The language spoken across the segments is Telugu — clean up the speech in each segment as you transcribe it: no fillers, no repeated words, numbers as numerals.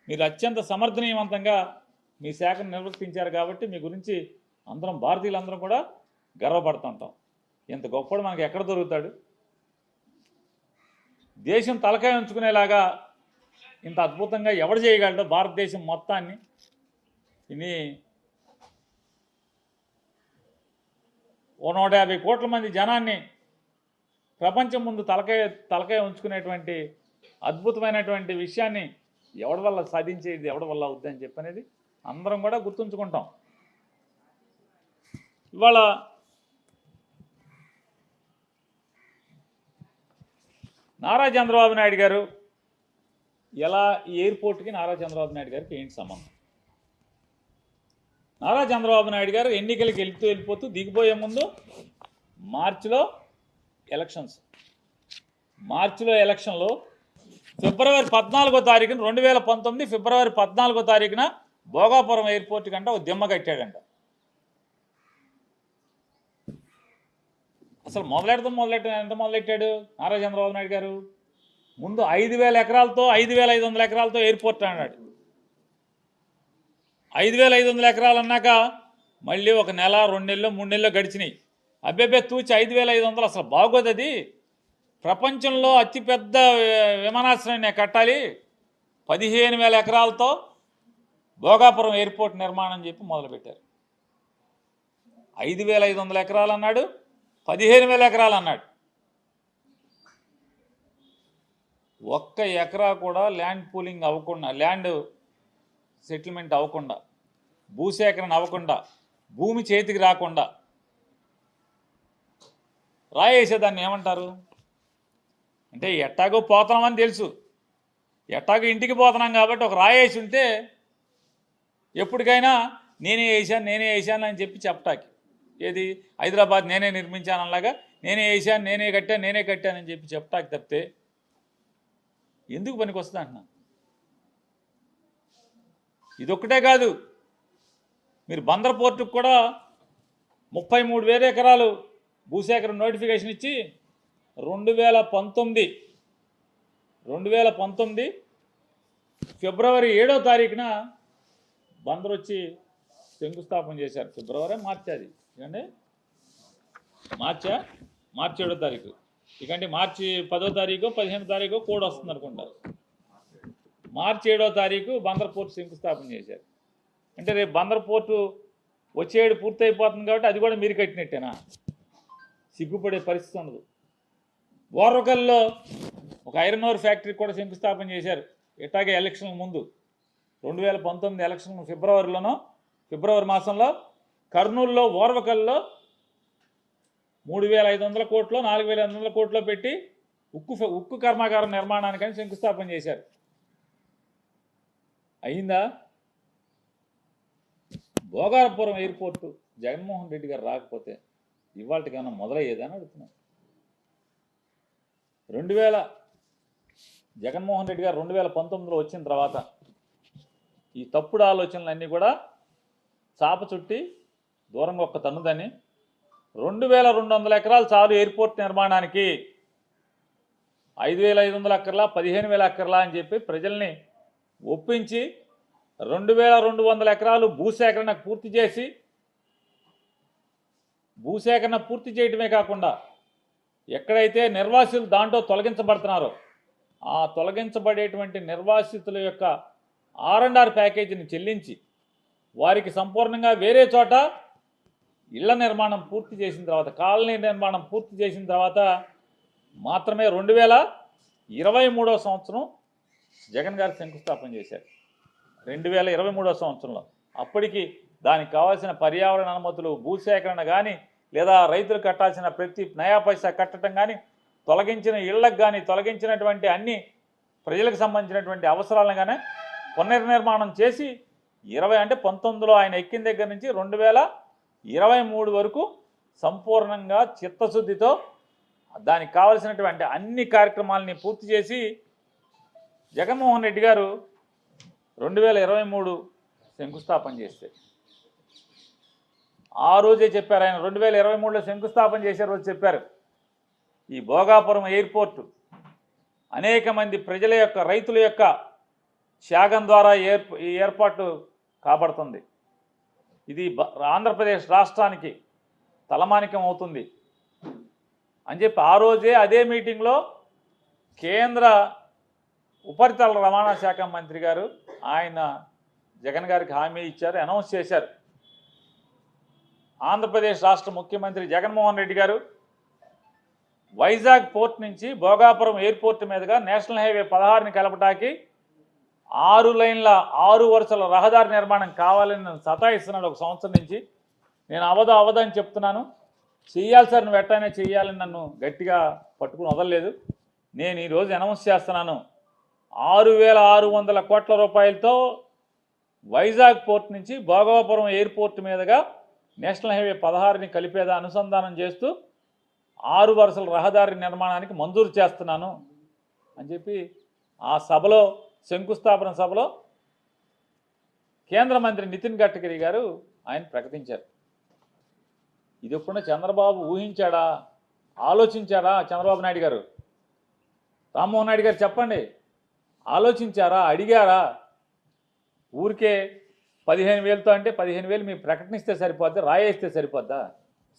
మీరు అత్యంత సమర్థనీయవంతంగా మీ శాఖను నిర్వర్తించారు కాబట్టి మీ గురించి అందరం భారతీయులందరం కూడా గర్వపడుతుంటాం. ఇంత గొప్పడు మనకి ఎక్కడ దొరుకుతాడు? దేశం తలకాయ ఉంచుకునేలాగా ఇంత అద్భుతంగా ఎవడు చేయగలడో భారతదేశం మొత్తాన్ని. ఇది 150 కోట్ల మంది జనాన్ని ప్రపంచం ముందు తలకాయ ఉంచుకునేటువంటి అద్భుతమైనటువంటి విషయాన్ని ఎవడి వల్ల సాధించేది, ఎవడి వల్ల అవుద్దని చెప్పనేది అందరం కూడా గుర్తుంచుకుంటాం. ఇవాళ నారా చంద్రబాబు నాయుడు గారు ఎలా ఈ ఎయిర్పోర్ట్కి నారా చంద్రబాబు నాయుడు గారికి ఏంటి సంబంధం? నారా చంద్రబాబు నాయుడు గారు ఎన్నికలకు వెళ్ళిపోతూ దిగిపోయే ముందు మార్చిలో ఎలక్షన్లో ఫిబ్రవరి 14వ తారీఖున 2019 ఫిబ్రవరి 14వ తారీఖున భోగాపురం ఎయిర్పోర్ట్ కంట ఒక దిమ్మ కట్టాడంట. అసలు ఎంత మొదలెట్టాడు నారా చంద్రబాబు నాయుడు గారు? ముందు 5,000 ఎకరాలతో 5,500 ఎకరాలతో ఎయిర్పోర్ట్ అన్నాడు. 5,500 ఎకరాలు అన్నాక మళ్ళీ ఒక నెల, 2 నెలలు, 3 నెలలు గడిచినాయి. అబ్బేబే తూచి 5,500 అసలు బాగోదు, అది ప్రపంచంలో అతిపెద్ద విమానాశ్రయాన్ని కట్టాలి, 15,000 ఎకరాలతో భోగాపురం ఎయిర్పోర్ట్ నిర్మాణం చెప్పి మొదలుపెట్టారు. 5,500 ఎకరాలు అన్నాడు, 15,000 ఎకరాలు అన్నాడు. ఒక్క ఎకరా కూడా ల్యాండ్ పూలింగ్ అవ్వకుండా, ల్యాండ్ సెటిల్మెంట్ అవ్వకుండా, భూసేకరణ అవ్వకుండా, భూమి చేతికి రాకుండా రాయేసేదాన్ని ఏమంటారు అంటే, ఎట్టాగో పోతున్నామని తెలుసు, ఎట్టాగో ఇంటికి పోతున్నాం కాబట్టి ఒక రాయేసి ఉంటే ఎప్పటికైనా నేనే వేసాను అని చెప్పి చెప్పటానికి, ఏది హైదరాబాద్ నేనే నిర్మించాను అలాగా, నేనే వేసాను, నేనే కట్టానని చెప్పి చెప్పటానికి తప్పితే ఎందుకు పనికి వస్తుంది అంటున్నా. ఇదొక్కటే కాదు, మీరు బందర్ పోర్టుకు కూడా 33,000 ఎకరాలు భూసేకరణ నోటిఫికేషన్ ఇచ్చి 2019 ఫిబ్రవరి 7వ తారీఖున బందర్ వచ్చి శంకుస్థాపన చేశారు. ఫిబ్రవరి మార్చి, అది ఎందుకంటే మార్చి 7వ తారీఖు, ఇకంటే మార్చి 10వ తారీఖు 15వ తారీఖు కోడ్ వస్తుంది అనుకుంటారు. మార్చి 7వ తారీఖు బందర్ పోర్టు శంకుస్థాపన చేశారు. అంటే రేపు బందర్ పోర్టు వచ్చేడు పూర్తి అయిపోతుంది కాబట్టి అది కూడా మీరు కట్టినట్టేనా? సిగ్గుపడే పరిస్థితి ఉండదు. ఓర్వకల్లో ఒక ఐరన్ ఓర్ ఫ్యాక్టరీ కూడా శంకుస్థాపన చేశారు. ఇట్లాగే ఎలక్షన్ల ముందు 2019 ఎలక్షన్ ఫిబ్రవరి మాసంలో కర్నూలులో ఓర్వకల్లో 3,500 కోట్లు 4,500 కోట్లు పెట్టి ఉక్కు కర్మాగారం నిర్మాణానికని శంకుస్థాపన చేశారు. అయిందా? భోగాపురం ఎయిర్పోర్టు జగన్మోహన్ రెడ్డి గారు రాకపోతే ఇవాళకైనా మొదలయ్యేదని అడుగుతున్నాను. జగన్మోహన్ రెడ్డి గారు 2019లో వచ్చిన తర్వాత ఈ తప్పుడు ఆలోచనలన్నీ కూడా చాప చుట్టి దూరంగా ఒక్క తన్నుదని 2,200 ఎకరాలు చాలు ఎయిర్పోర్ట్ నిర్మాణానికి, 5,500 ఎకర్లా 15,000 ఎకర్లా అని చెప్పి ప్రజల్ని ఒప్పించి 2,200 ఎకరాలు భూసేకరణ పూర్తి చేయడమే కాకుండా ఎక్కడైతే నిర్వాసితులు దాంట్లో తొలగించబడుతున్నారో ఆ తొలగించబడేటువంటి నిర్వాసితుల యొక్క R&R ప్యాకేజీని చెల్లించి వారికి సంపూర్ణంగా వేరే చోట ఇళ్ల నిర్మాణం పూర్తి చేసిన తర్వాత, కాలనీ నిర్మాణం పూర్తి చేసిన తర్వాత మాత్రమే 2023వ సంవత్సరం జగన్ గారు శంకుస్థాపన చేశారు. 2023వ సంవత్సరంలో అప్పటికి దానికి కావాల్సిన పర్యావరణ అనుమతులు, భూసేకరణ కానీ, లేదా రైతులు కట్టాల్సిన ప్రతి నయా పైసా కట్టడం కానీ, తొలగించిన ఇళ్లకు కానీ, తొలగించినటువంటి అన్ని ప్రజలకు సంబంధించినటువంటి అవసరాలను కానీ పునర్నిర్మాణం చేసి 19లో ఆయన ఎక్కిన దగ్గర నుంచి 2023 వరకు సంపూర్ణంగా చిత్తశుద్ధితో దానికి కావలసినటువంటి అన్ని కార్యక్రమాలని పూర్తి చేసి జగన్మోహన్ రెడ్డి గారు 2023 శంకుస్థాపన చేస్తే ఆ రోజే చెప్పారు. ఆయన 2023లో శంకుస్థాపన చేసే రోజు చెప్పారు, ఈ భోగాపురం ఎయిర్పోర్టు అనేక మంది ప్రజల యొక్క, రైతుల యొక్క త్యాగం ద్వారా ఈ ఏర్పాటు కాబడుతుంది. ఇది ఆంధ్రప్రదేశ్ రాష్ట్రానికి తలమానికం అవుతుంది అని చెప్పి ఆ రోజే అదే మీటింగ్లో కేంద్ర ఉపరితల రవాణా శాఖ మంత్రి గారు ఆయన జగన్ గారికి హామీ ఇచ్చారు, అనౌన్స్ చేశారు. ఆంధ్రప్రదేశ్ రాష్ట్ర ముఖ్యమంత్రి జగన్మోహన్ రెడ్డి గారు వైజాగ్ పోర్ట్ నుంచి భోగాపురం ఎయిర్పోర్ట్ మీదుగా నేషనల్ హైవే 16ని కలపటానికి 6 లైన్ల 6 వరుసల రహదారి నిర్మాణం కావాలని నన్ను సతాయిస్తున్నాడు ఒక సంవత్సరం నుంచి. నేను అవదని చెప్తున్నాను. చెయ్యాలి సార్, నువ్వు ఎట్టయినా చెయ్యాలని నన్ను గట్టిగా పట్టుకుని వదలలేదు. నేను ఈరోజు అనౌన్స్ చేస్తున్నాను, 6,600 కోట్ల రూపాయలతో వైజాగ్ పోర్ట్ నుంచి భోగాపురం ఎయిర్పోర్ట్ మీదుగా నేషనల్ హైవే 16ని కలిపేదా అనుసంధానం చేస్తూ 6 వరుసల రహదారి నిర్మాణానికి మంజూరు చేస్తున్నాను అని చెప్పి ఆ సభలో, శంకుస్థాపన సభలో కేంద్ర మంత్రి నితిన్ గడ్కరీ గారు ఆయన ప్రకటించారు. ఇది ఎప్పుడన్నా చంద్రబాబు ఊహించాడా, ఆలోచించాడా? చంద్రబాబు నాయుడు గారు, రామ్మోహన్ నాయుడు గారు చెప్పండి, ఆలోచించారా, అడిగారా? ఊరికే 15,000తో అంటే 15,000 మీరు ప్రకటనిస్తే సరిపోద్దా, రాయేస్తే సరిపోద్దా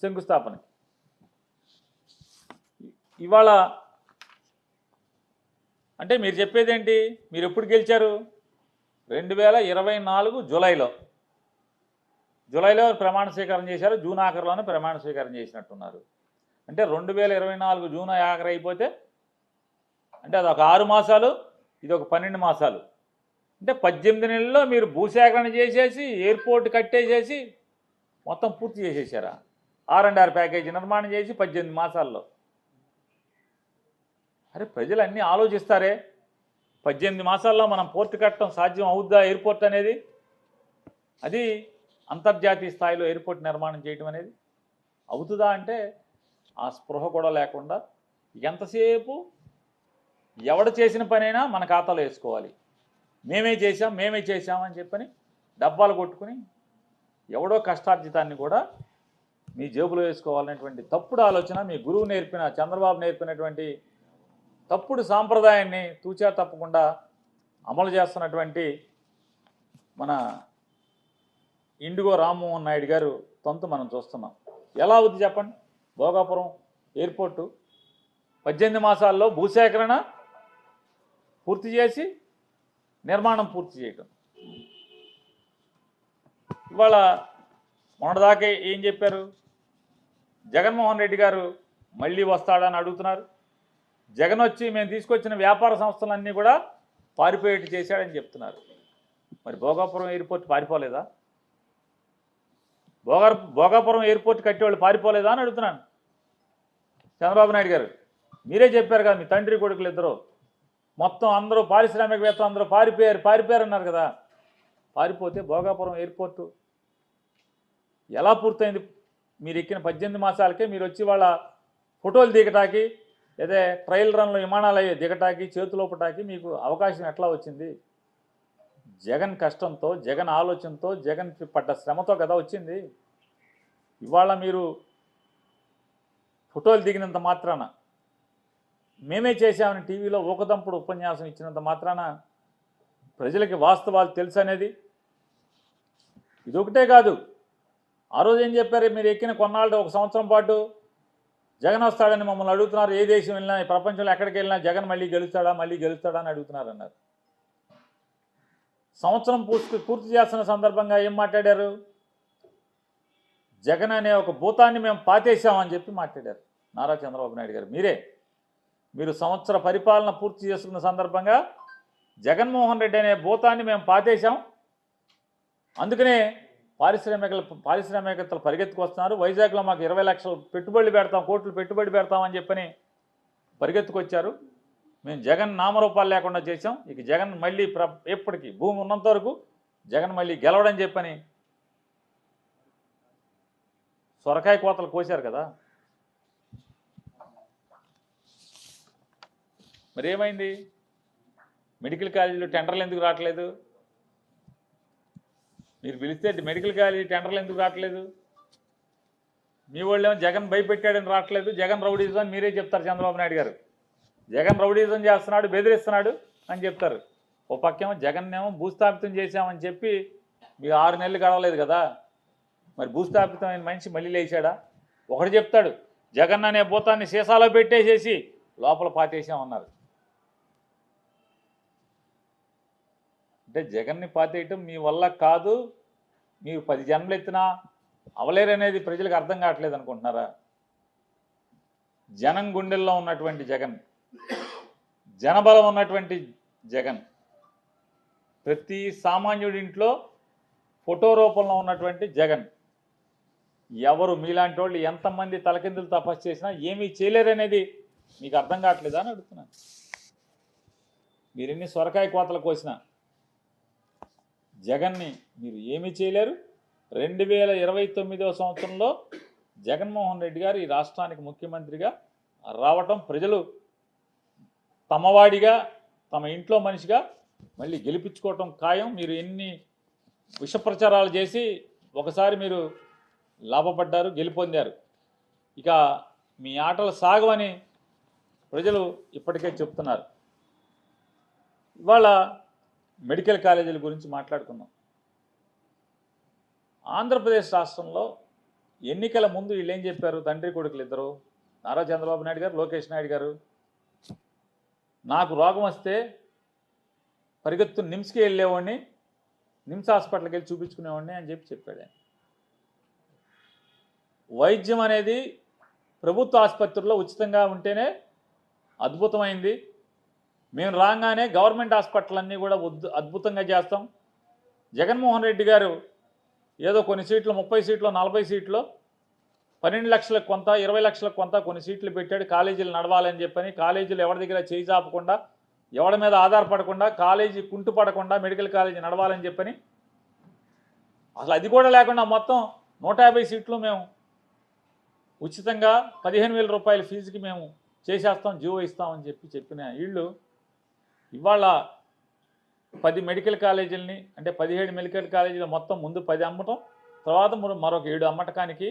శంకుస్థాపనకి? ఇవాళ అంటే మీరు చెప్పేది ఏంటి? మీరు ఎప్పుడు గెలిచారు? 2024 జూలైలో ప్రమాణ స్వీకారం చేశారు. జూన్ ఆఖరిలోనే ప్రమాణ స్వీకారం చేసినట్టున్నారు. అంటే 2024 జూన్ ఆఖరి అయిపోతే అంటే అది ఒక 6 మాసాలు, ఇది ఒక 12 మాసాలు. అంటే 18 నెలల్లో మీరు భూసేకరణ చేసేసి ఎయిర్పోర్ట్ కట్టేసేసి మొత్తం పూర్తి చేసేసారా? R&R ప్యాకేజీ నిర్మాణం చేసి 18 మాసాల్లో. అరే ప్రజలు అన్నీ ఆలోచిస్తారే, 18 మాసాల్లో మనం పోర్టు కట్టడం సాధ్యం అవుద్దా? ఎయిర్పోర్ట్ అనేది, అది అంతర్జాతీయ స్థాయిలో ఎయిర్పోర్ట్ నిర్మాణం చేయడం అనేది అవుతుందా అంటే ఆ స్పృహ కూడా లేకుండా ఎంతసేపు ఎవడు చేసిన పనైనా మన ఖాతాలో వేసుకోవాలి. మేమే చేశాం అని చెప్పని డబ్బాలు కొట్టుకుని ఎవడో కష్టార్జితాన్ని కూడా మీ జేబులో వేసుకోవాలనేటువంటి తప్పుడు ఆలోచన మీ గురువు నేర్పిన, చంద్రబాబు నేర్పినటువంటి తప్పుడు సాంప్రదాయాన్ని తూచా తప్పకుండా అమలు చేస్తున్నటువంటి మన ఇండిగో రామ్మోహన్ నాయుడు గారు తంతు మనం చూస్తున్నాం. ఎలా అవుద్ది చెప్పండి? భోగాపురం ఎయిర్పోర్టు 18 మాసాల్లో భూసేకరణ పూర్తి చేసి నిర్మాణం పూర్తి చేయటం. ఇవాళ మొన్నటిదాకా ఏం చెప్పారు? జగన్మోహన్ రెడ్డి గారు మళ్ళీ వస్తాడని అడుగుతున్నారు. జగన్ వచ్చి మేము తీసుకొచ్చిన వ్యాపార సంస్థలన్నీ కూడా పారిపోయేట్టు చేశాడని చెప్తున్నారు. మరి భోగాపురం ఎయిర్పోర్ట్ పారిపోలేదా? భోగాపురం ఎయిర్పోర్ట్ కట్టేవాళ్ళు పారిపోలేదా అని అడుగుతున్నాను. చంద్రబాబు నాయుడు గారు మీరే చెప్పారు కదా, మీ తండ్రి కొడుకులు ఇద్దరు మొత్తం అందరూ పారిశ్రామికవేత్తలు అందరూ పారిపోయారు అన్నారు కదా. పారిపోతే భోగాపురం ఎయిర్పోర్టు ఎలా పూర్తయింది? మీరు ఎక్కిన 18 మాసాలకే మీరు వచ్చి వాళ్ళ ఫోటోలు దిగటానికి, లేదా ట్రయల్ రన్లో విమానాలు దిగటానికి, చేతులోపటానికి మీకు అవకాశం ఎట్లా వచ్చింది? జగన్ కష్టంతో, జగన్ ఆలోచనతో, జగన్ పడ్డ శ్రమతో కదా వచ్చింది. ఇవాళ మీరు ఫోటోలు దిగినంత మాత్రాన, మేమే చేశామని టీవీలో ఊకదంపుడు ఉపన్యాసం ఇచ్చినంత మాత్రాన ప్రజలకి వాస్తవాలు తెలుసు అనేది ఇదొకటే కాదు. ఆ రోజు ఏం చెప్పారు? మీరు ఎక్కిన కొన్నాళ్ళు, ఒక సంవత్సరం పాటు జగన్ వస్తాడని మమ్మల్ని అడుగుతున్నారు. ఏ దేశం వెళ్ళినా, ఈ ప్రపంచంలో ఎక్కడికి వెళ్ళినా జగన్ మళ్ళీ గెలుస్తాడా అని అడుగుతున్నారు అన్నారు. సంవత్సరం పూర్తి చేస్తున్న సందర్భంగా ఏం మాట్లాడారు? జగన్ అనే ఒక భూతాన్ని మేము పాతేశామని చెప్పి మాట్లాడారు నారా చంద్రబాబు నాయుడు గారు. మీరు సంవత్సర పరిపాలన పూర్తి చేసుకున్న సందర్భంగా జగన్మోహన్ రెడ్డి అనే భూతాన్ని మేము పాతేశాం, అందుకనే పారిశ్రామికవేత్తలు పరిగెత్తుకొస్తున్నారు. వైజాగ్లో మాకు 20 లక్షలు పెట్టుబడులు పెడతాం, కోట్లు పెట్టుబడి పెడతామని చెప్పని పరిగెత్తుకొచ్చారు. మేము జగన్ నామరూపాలు లేకుండా చేసాం. ఇక జగన్ మళ్ళీ ఎప్పటికీ భూమి ఉన్నంత వరకు జగన్ మళ్ళీ గెలవడని చెప్పని సొరకాయ కోతలు కోశారు కదా. మరి ఏమైంది? మెడికల్ కాలేజీలో టెండర్లు ఎందుకు రావట్లేదు? మీరు పిలిస్తే మెడికల్ కాలేజీ టెండర్లు ఎందుకు రావట్లేదు? మీ వాళ్ళేమో జగన్ భయపెట్టాడని రావట్లేదు, జగన్ రౌడీజం అని మీరే చెప్తారు. చంద్రబాబు నాయుడు గారు జగన్ రౌడీజం చేస్తున్నాడు, బెదిరిస్తున్నాడు అని చెప్తారు. ఓ పక్కేమో జగన్నేమో భూస్థాపితం చేశామని చెప్పి మీకు 6 నెలలు గడవలేదు కదా, మరి భూస్థాపితమైన మనిషి మళ్ళీ లేచాడా? ఒకటి చెప్తాడు, జగన్ అనే భూతాన్ని సీసాలో పెట్టేసేసి లోపల పాతేసామన్నారు. అంటే జగన్ని పాతేయటం మీ వల్ల కాదు, మీరు 10 జన్మలు ఎత్తినా అవలేరనేది ప్రజలకు అర్థం కావట్లేదు అనుకుంటున్నారా? జనం గుండెల్లో ఉన్నటువంటి జగన్, జనబలం ఉన్నటువంటి జగన్, ప్రతి సామాన్యుడి ఇంట్లో ఫోటో రూపంలో ఉన్నటువంటి జగన్, ఎవరు మీలాంటి వాళ్ళు ఎంతమంది తలకిందులు తపస్సు చేసినా ఏమీ చేయలేరనేది మీకు అర్థం కావట్లేదా అని అడుగుతున్నాను. మీరు ఎన్ని సొరకాయ కోతలు కోసినా జగన్ని మీరు ఏమీ చేయలేరు. 2029వ సంవత్సరంలో జగన్మోహన్ రెడ్డి గారు ఈ రాష్ట్రానికి ముఖ్యమంత్రిగా రావటం ప్రజలు తమవాడిగా, తమ ఇంట్లో మనిషిగా మళ్ళీ గెలిపించుకోవటం ఖాయం. మీరు ఎన్ని విష ప్రచారాలు చేసి ఒకసారి మీరు లాభపడ్డారు, గెలుపొందారు. ఇక మీ ఆటలు సాగవని ప్రజలు ఇప్పటికే చెప్తున్నారు. ఇవాళ మెడికల్ కాలేజీల గురించి మాట్లాడుకున్నాం. ఆంధ్రప్రదేశ్ రాష్ట్రంలో ఎన్నికల ముందు వీళ్ళు ఏం చెప్పారు? తండ్రి కొడుకులు ఇద్దరు, నారా చంద్రబాబు నాయుడు గారు, లోకేష్ నాయుడు గారు, నాకు రోగం వస్తే పరిగెత్తు నిమ్స్కి వెళ్ళేవాడిని, నిమ్స్ హాస్పిటల్కి వెళ్ళి చూపించుకునేవాడిని అని చెప్పాడు. వైద్యం అనేది ప్రభుత్వ ఆసుపత్రుల్లో ఉచితంగా ఉంటేనే అద్భుతమైంది. మేము రాగానే గవర్నమెంట్ హాస్పిటల్ అన్నీ కూడా అద్భుతంగా చేస్తాం. జగన్మోహన్ రెడ్డి గారు ఏదో కొన్ని సీట్లు 30 సీట్లు 40 సీట్లు 12 లక్షలకు కొంత 20 లక్షలకు కొంత కొన్ని సీట్లు పెట్టాడు కాలేజీలు నడవాలని చెప్పని. కాలేజీలు ఎవరి దగ్గర చేయి చాపకుండా, ఎవరి మీద ఆధారపడకుండా, కాలేజీ కుంటుపడకుండా మెడికల్ కాలేజీ నడవాలని చెప్పని. అసలు అది కూడా లేకుండా మొత్తం 150 సీట్లు మేము ఉచితంగా 15,000 రూపాయల ఫీజుకి మేము చేసేస్తాం, జీవో ఇస్తామని చెప్పిన వీళ్ళు ఇవాళ 10 మెడికల్ కాలేజీలని, అంటే 17 మెడికల్ కాలేజీలు మొత్తం ముందు 10 అమ్మటం, తర్వాత మరొక 7 అమ్మటకానికి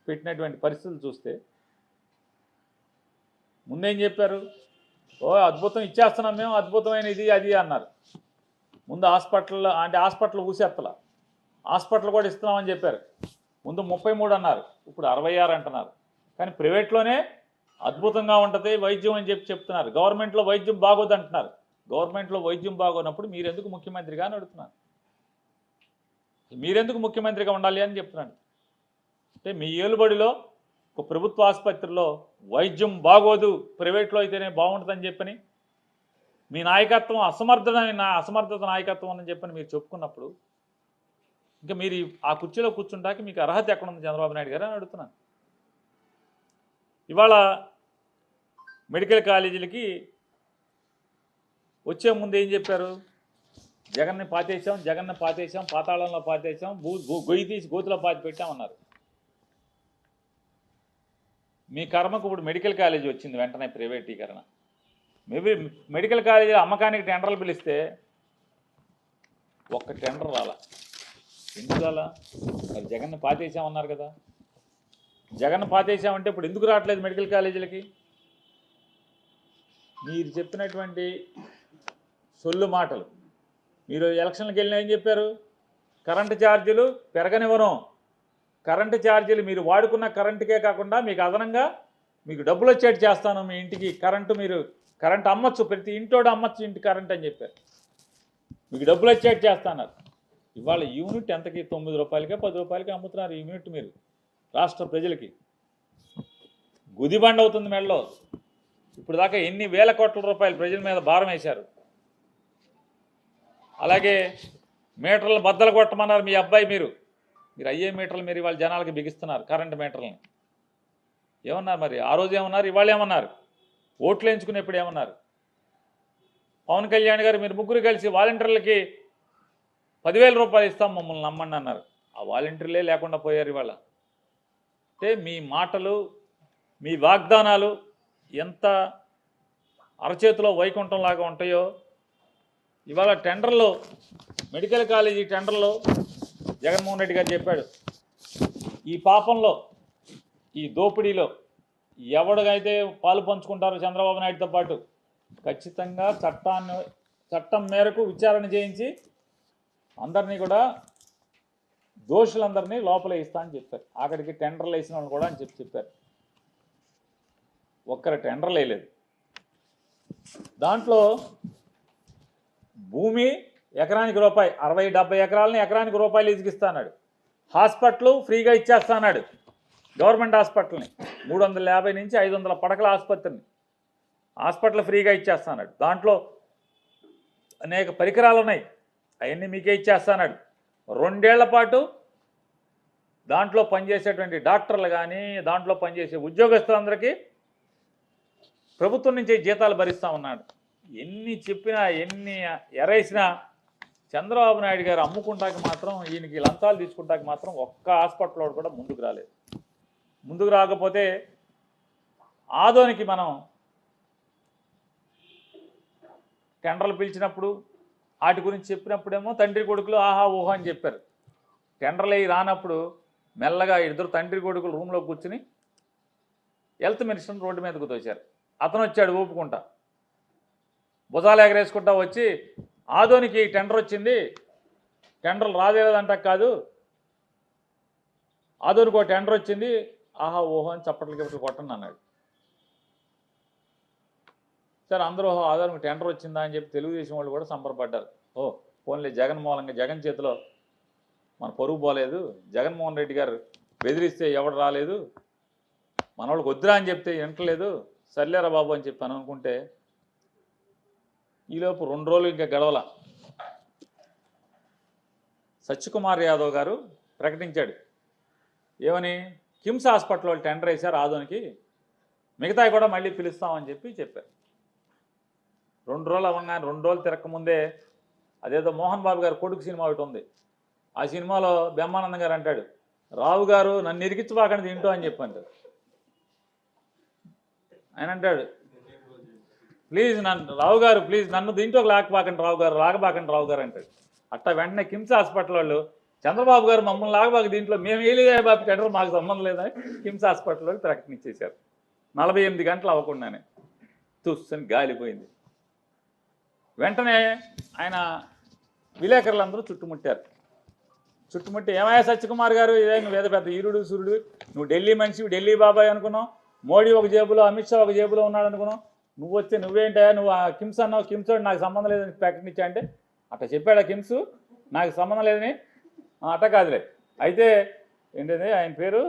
పెట్టినటువంటి పరిస్థితులు చూస్తే ముందేం చెప్పారు? ఓ అద్భుతం ఇచ్చేస్తున్నాం మేము, అద్భుతమైన ఇది అది అన్నారు. ముందు హాస్పిటల్ అంటే హాస్పిటల్ ఊసేత్తల, హాస్పిటల్ కూడా ఇస్తున్నామని చెప్పారు. ముందు 33 అన్నారు, ఇప్పుడు 66 అంటున్నారు. కానీ ప్రైవేట్లోనే అద్భుతంగా ఉంటుంది వైద్యం అని చెప్తున్నారు. గవర్నమెంట్లో వైద్యం బాగోదు అంటున్నారు. గవర్నమెంట్లో వైద్యం బాగోనప్పుడు మీరెందుకు ముఖ్యమంత్రిగా అని అడుగుతున్నాను. మీరెందుకు ముఖ్యమంత్రిగా ఉండాలి అని చెప్తున్నాను. అంటే మీ ఏలుబడిలో ఒక ప్రభుత్వ ఆసుపత్రిలో వైద్యం బాగోదు, ప్రైవేట్లో అయితేనే బాగుంటుందని చెప్పని మీ నాయకత్వం అసమర్థత నాయకత్వం అని చెప్పని మీరు చెప్పుకున్నప్పుడు ఇంకా మీరు ఆ కుర్చీలో కూర్చుంటాకి మీకు అర్హత ఎక్కడుంది చంద్రబాబు నాయుడు గారు అని అడుగుతున్నాను. ఇవాళ మెడికల్ కాలేజీలకి వచ్చే ముందు ఏం చెప్పారు? జగన్ని పాతేసాం, పాతాళంలో పాతేసాం, గొయ్యి తీసి గోతులో పాతి పెట్టామన్నారు. మీ కర్మకు ఇప్పుడు మెడికల్ కాలేజీ వచ్చింది, వెంటనే ప్రైవేటీకరణ. మేబీ మెడికల్ కాలేజీ అమ్మకానికి టెండర్లు పిలిస్తే ఒక్క టెండర్ రాలా. ఎందుకు రాలా? మరి జగన్ని పాతేసామన్నారు కదా. జగన్ పాతేసామంటే ఇప్పుడు ఎందుకు రావట్లేదు మెడికల్ కాలేజీలకి? మీరు చెప్పినటువంటి సొల్లు మాటలు. మీరు ఎలక్షన్లకు వెళ్ళినా ఏం చెప్పారు? కరెంటు ఛార్జీలు పెరగనివ్వను, కరెంటు ఛార్జీలు మీరు వాడుకున్న కరెంటుకే కాకుండా మీకు అదనంగా మీకు డబ్బులు వచ్చేట్టు చేస్తాను, మీ ఇంటికి కరెంటు అమ్మచ్చు, ప్రతి ఇంటోడు అమ్మచ్చు ఇంటి కరెంట్ అని చెప్పారు. మీకు డబ్బులు వచ్చేట్టు చేస్తున్నారు. ఇవాళ యూనిట్ ఎంతకి? 9 రూపాయలకే 10 రూపాయలకి అమ్ముతున్నారు ఈ యూనిట్. మీరు రాష్ట్ర ప్రజలకి గుదిబండ అవుతుంది మెడలో. ఇప్పుడు దాకా ఎన్ని వేల కోట్ల రూపాయలు ప్రజల మీద భారం వేశారు. అలాగే మీటర్లు బద్దలు కొట్టమన్నారు మీ అబ్బాయి. మీరు అయ్యే మీటర్లు మీరు ఇవాళ జనాలకి బిగిస్తున్నారు, కరెంటు మీటర్లని. ఏమన్నారు మరి? ఆ రోజు ఏమన్నారు, ఇవాళ ఏమన్నారు? ఓట్లు వేయించుకునేప్పుడు ఏమన్నారు? పవన్ కళ్యాణ్ గారు మీరు ముగ్గురు కలిసి వాలంటీర్లకి 10,000 రూపాయలు ఇస్తాం మమ్మల్ని నమ్మండి అన్నారు. ఆ వాలంటీర్లే లేకుండా పోయారు ఇవాళ. అంటే మీ మాటలు, మీ వాగ్దానాలు ఎంత అరచేతిలో వైకుంఠంలాగా ఉంటాయో. ఇవాళ టెండర్లో, మెడికల్ కాలేజీ టెండర్లో జగన్మోహన్ రెడ్డి గారు చెప్పాడు, ఈ పాపంలో, ఈ దోపిడీలో ఎవడికైతే పాలు పంచుకుంటారో చంద్రబాబు నాయుడుతో పాటు ఖచ్చితంగా చట్టాన్ని చట్టం మేరకు విచారణ చేయించి అందరినీ కూడా దోషులందరినీ లోపల ఇస్తా అని చెప్పారు. ఆఖరికి టెండర్లు వేసిన వాళ్ళు కూడా అని చెప్పారు. ఒక్కరు టెండర్లు వేయలేదు. దాంట్లో భూమి ఎకరానికి రూపాయి, 60-70 ఎకరాలని ఎకరానికి రూపాయలు ఇసుకిస్తాడు. హాస్పిటల్ ఫ్రీగా ఇచ్చేస్తాడు. గవర్నమెంట్ హాస్పిటల్ని 350 నుంచి 500 పడకల ఆసుపత్రిని హాస్పిటల్ ఫ్రీగా ఇచ్చేస్తాడు. దాంట్లో అనేక పరికరాలు ఉన్నాయి, అవన్నీ మీకే ఇచ్చేస్తాడు. 2 ఏళ్ల పాటు దాంట్లో పనిచేసేటువంటి డాక్టర్లు కానీ దాంట్లో పనిచేసే ఉద్యోగస్తులందరికీ ప్రభుత్వం నుంచి జీతాలు భరిస్తూ ఉన్నాడు. ఎన్ని చెప్పినా ఎన్ని ఎరేసినా చంద్రబాబు నాయుడు గారు అమ్ముకుంటాకి మాత్రం, ఈయనకి లంచాలు తీసుకుంటాకి మాత్రం ఒక్క హాస్పిటల్లో కూడా ముందుకు రాలేదు. ముందుకు రాకపోతే ఆదోనికి మనం టెండర్లు పిలిచినప్పుడు వాటి గురించి చెప్పినప్పుడేమో తండ్రి కొడుకులు ఆహా ఊహా అని చెప్పారు. టెండర్లు అయ్యి రానప్పుడు మెల్లగా ఇద్దరు తండ్రి కొడుకులు రూమ్లో కూర్చుని హెల్త్ మినిస్టర్ని రోడ్డు మీదకు తోచారు. అతను వచ్చాడు ఊపుకుంటా, భుజాలు ఎగరేసుకుంటా వచ్చి ఆదోనికి టెండర్ వచ్చింది, టెండర్లు రాదేదంట కాదు, ఆదోనికి ఒక టెండర్ వచ్చింది, ఆహా ఊహో అని చప్పట్లు కొట్టండి అన్నాడు. సరే అందరూ ఆదోనికి టెండర్ వచ్చిందా అని చెప్పి తెలుగుదేశం వాళ్ళు కూడా సంబరపడ్డారు. ఓ పోన్లే, జగన్ మూలంగా జగన్ చేతిలో మన పరుగు పోలేదు, జగన్మోహన్ రెడ్డి గారు బెదిరిస్తే ఎవడు రాలేదు, మన వాళ్ళకి వద్దురా అని చెప్తే వింటలేదు, సర్లేరా బాబు అని చెప్పాను అనుకుంటే ఈలోపు 2 రోజులు ఇంకా గడవల సత్యకుమార్ యాదవ్ గారు ప్రకటించాడు. ఏమని? కిమ్స్ హాస్పిటల్ వాళ్ళు టెండర్ వేశారు ఆదోనికి, మిగతాయి కూడా మళ్ళీ పిలుస్తామని చెప్పారు. 2 రోజులు అవ్వగానే 2 రోజులు తిరగకముందే అదేదో మోహన్ బాబు గారు కొడుకు సినిమా ఒకటి ఉంది, ఆ సినిమాలో బ్రహ్మానందం గారు అంటాడు, రావు గారు నన్ను ఇరికించబాకండి తింటూ అని చెప్పంటాడు. ఆయన అంటాడు, ప్లీజ్ రావు గారు ప్లీజ్ నన్ను దీంట్లోకి లాగబాకండి రావు గారు అంటాడు. అట్టా వెంటనే కిమ్స్ హాస్పిటల్ వాళ్ళు చంద్రబాబు గారు మమ్మల్ని లాగబాక దీంట్లో మేము వేయలేదా బాబు టెండర్, మాకు సంబంధం లేదని కిమ్స్ హాస్పిటల్లోకి ప్రకటన ఇచ్చేశారు. 48 గంటలు అవ్వకుండానే తుస్సని గాలిపోయింది. వెంటనే ఆయన విలేకరులందరూ చుట్టుముట్టారు. చుట్టుముట్టి ఏమయ్యా సత్యకుమార్ గారు, ఇదే నువ్వు ఏదో పెద్ద ఈరుడు సూర్యుడు, నువ్వు ఢిల్లీ మనిషి, ఢిల్లీ బాబాయ్ అనుకున్నావు, మోడీ ఒక జేబులో అమిత్ షా ఒక జేబులో ఉన్నాడు అనుకున్నావు, నువ్వు వస్తే నువ్వేంటా నువ్వు ఆ కిమ్స్ అన్నావు, కిమ్స్ నాకు సంబంధం లేదని ప్రకటించా అంటే అట్లా చెప్పాడా కిమ్స్ నాకు సంబంధం లేదని? అట్ట కాదులే, అయితే ఏంటది ఆయన పేరు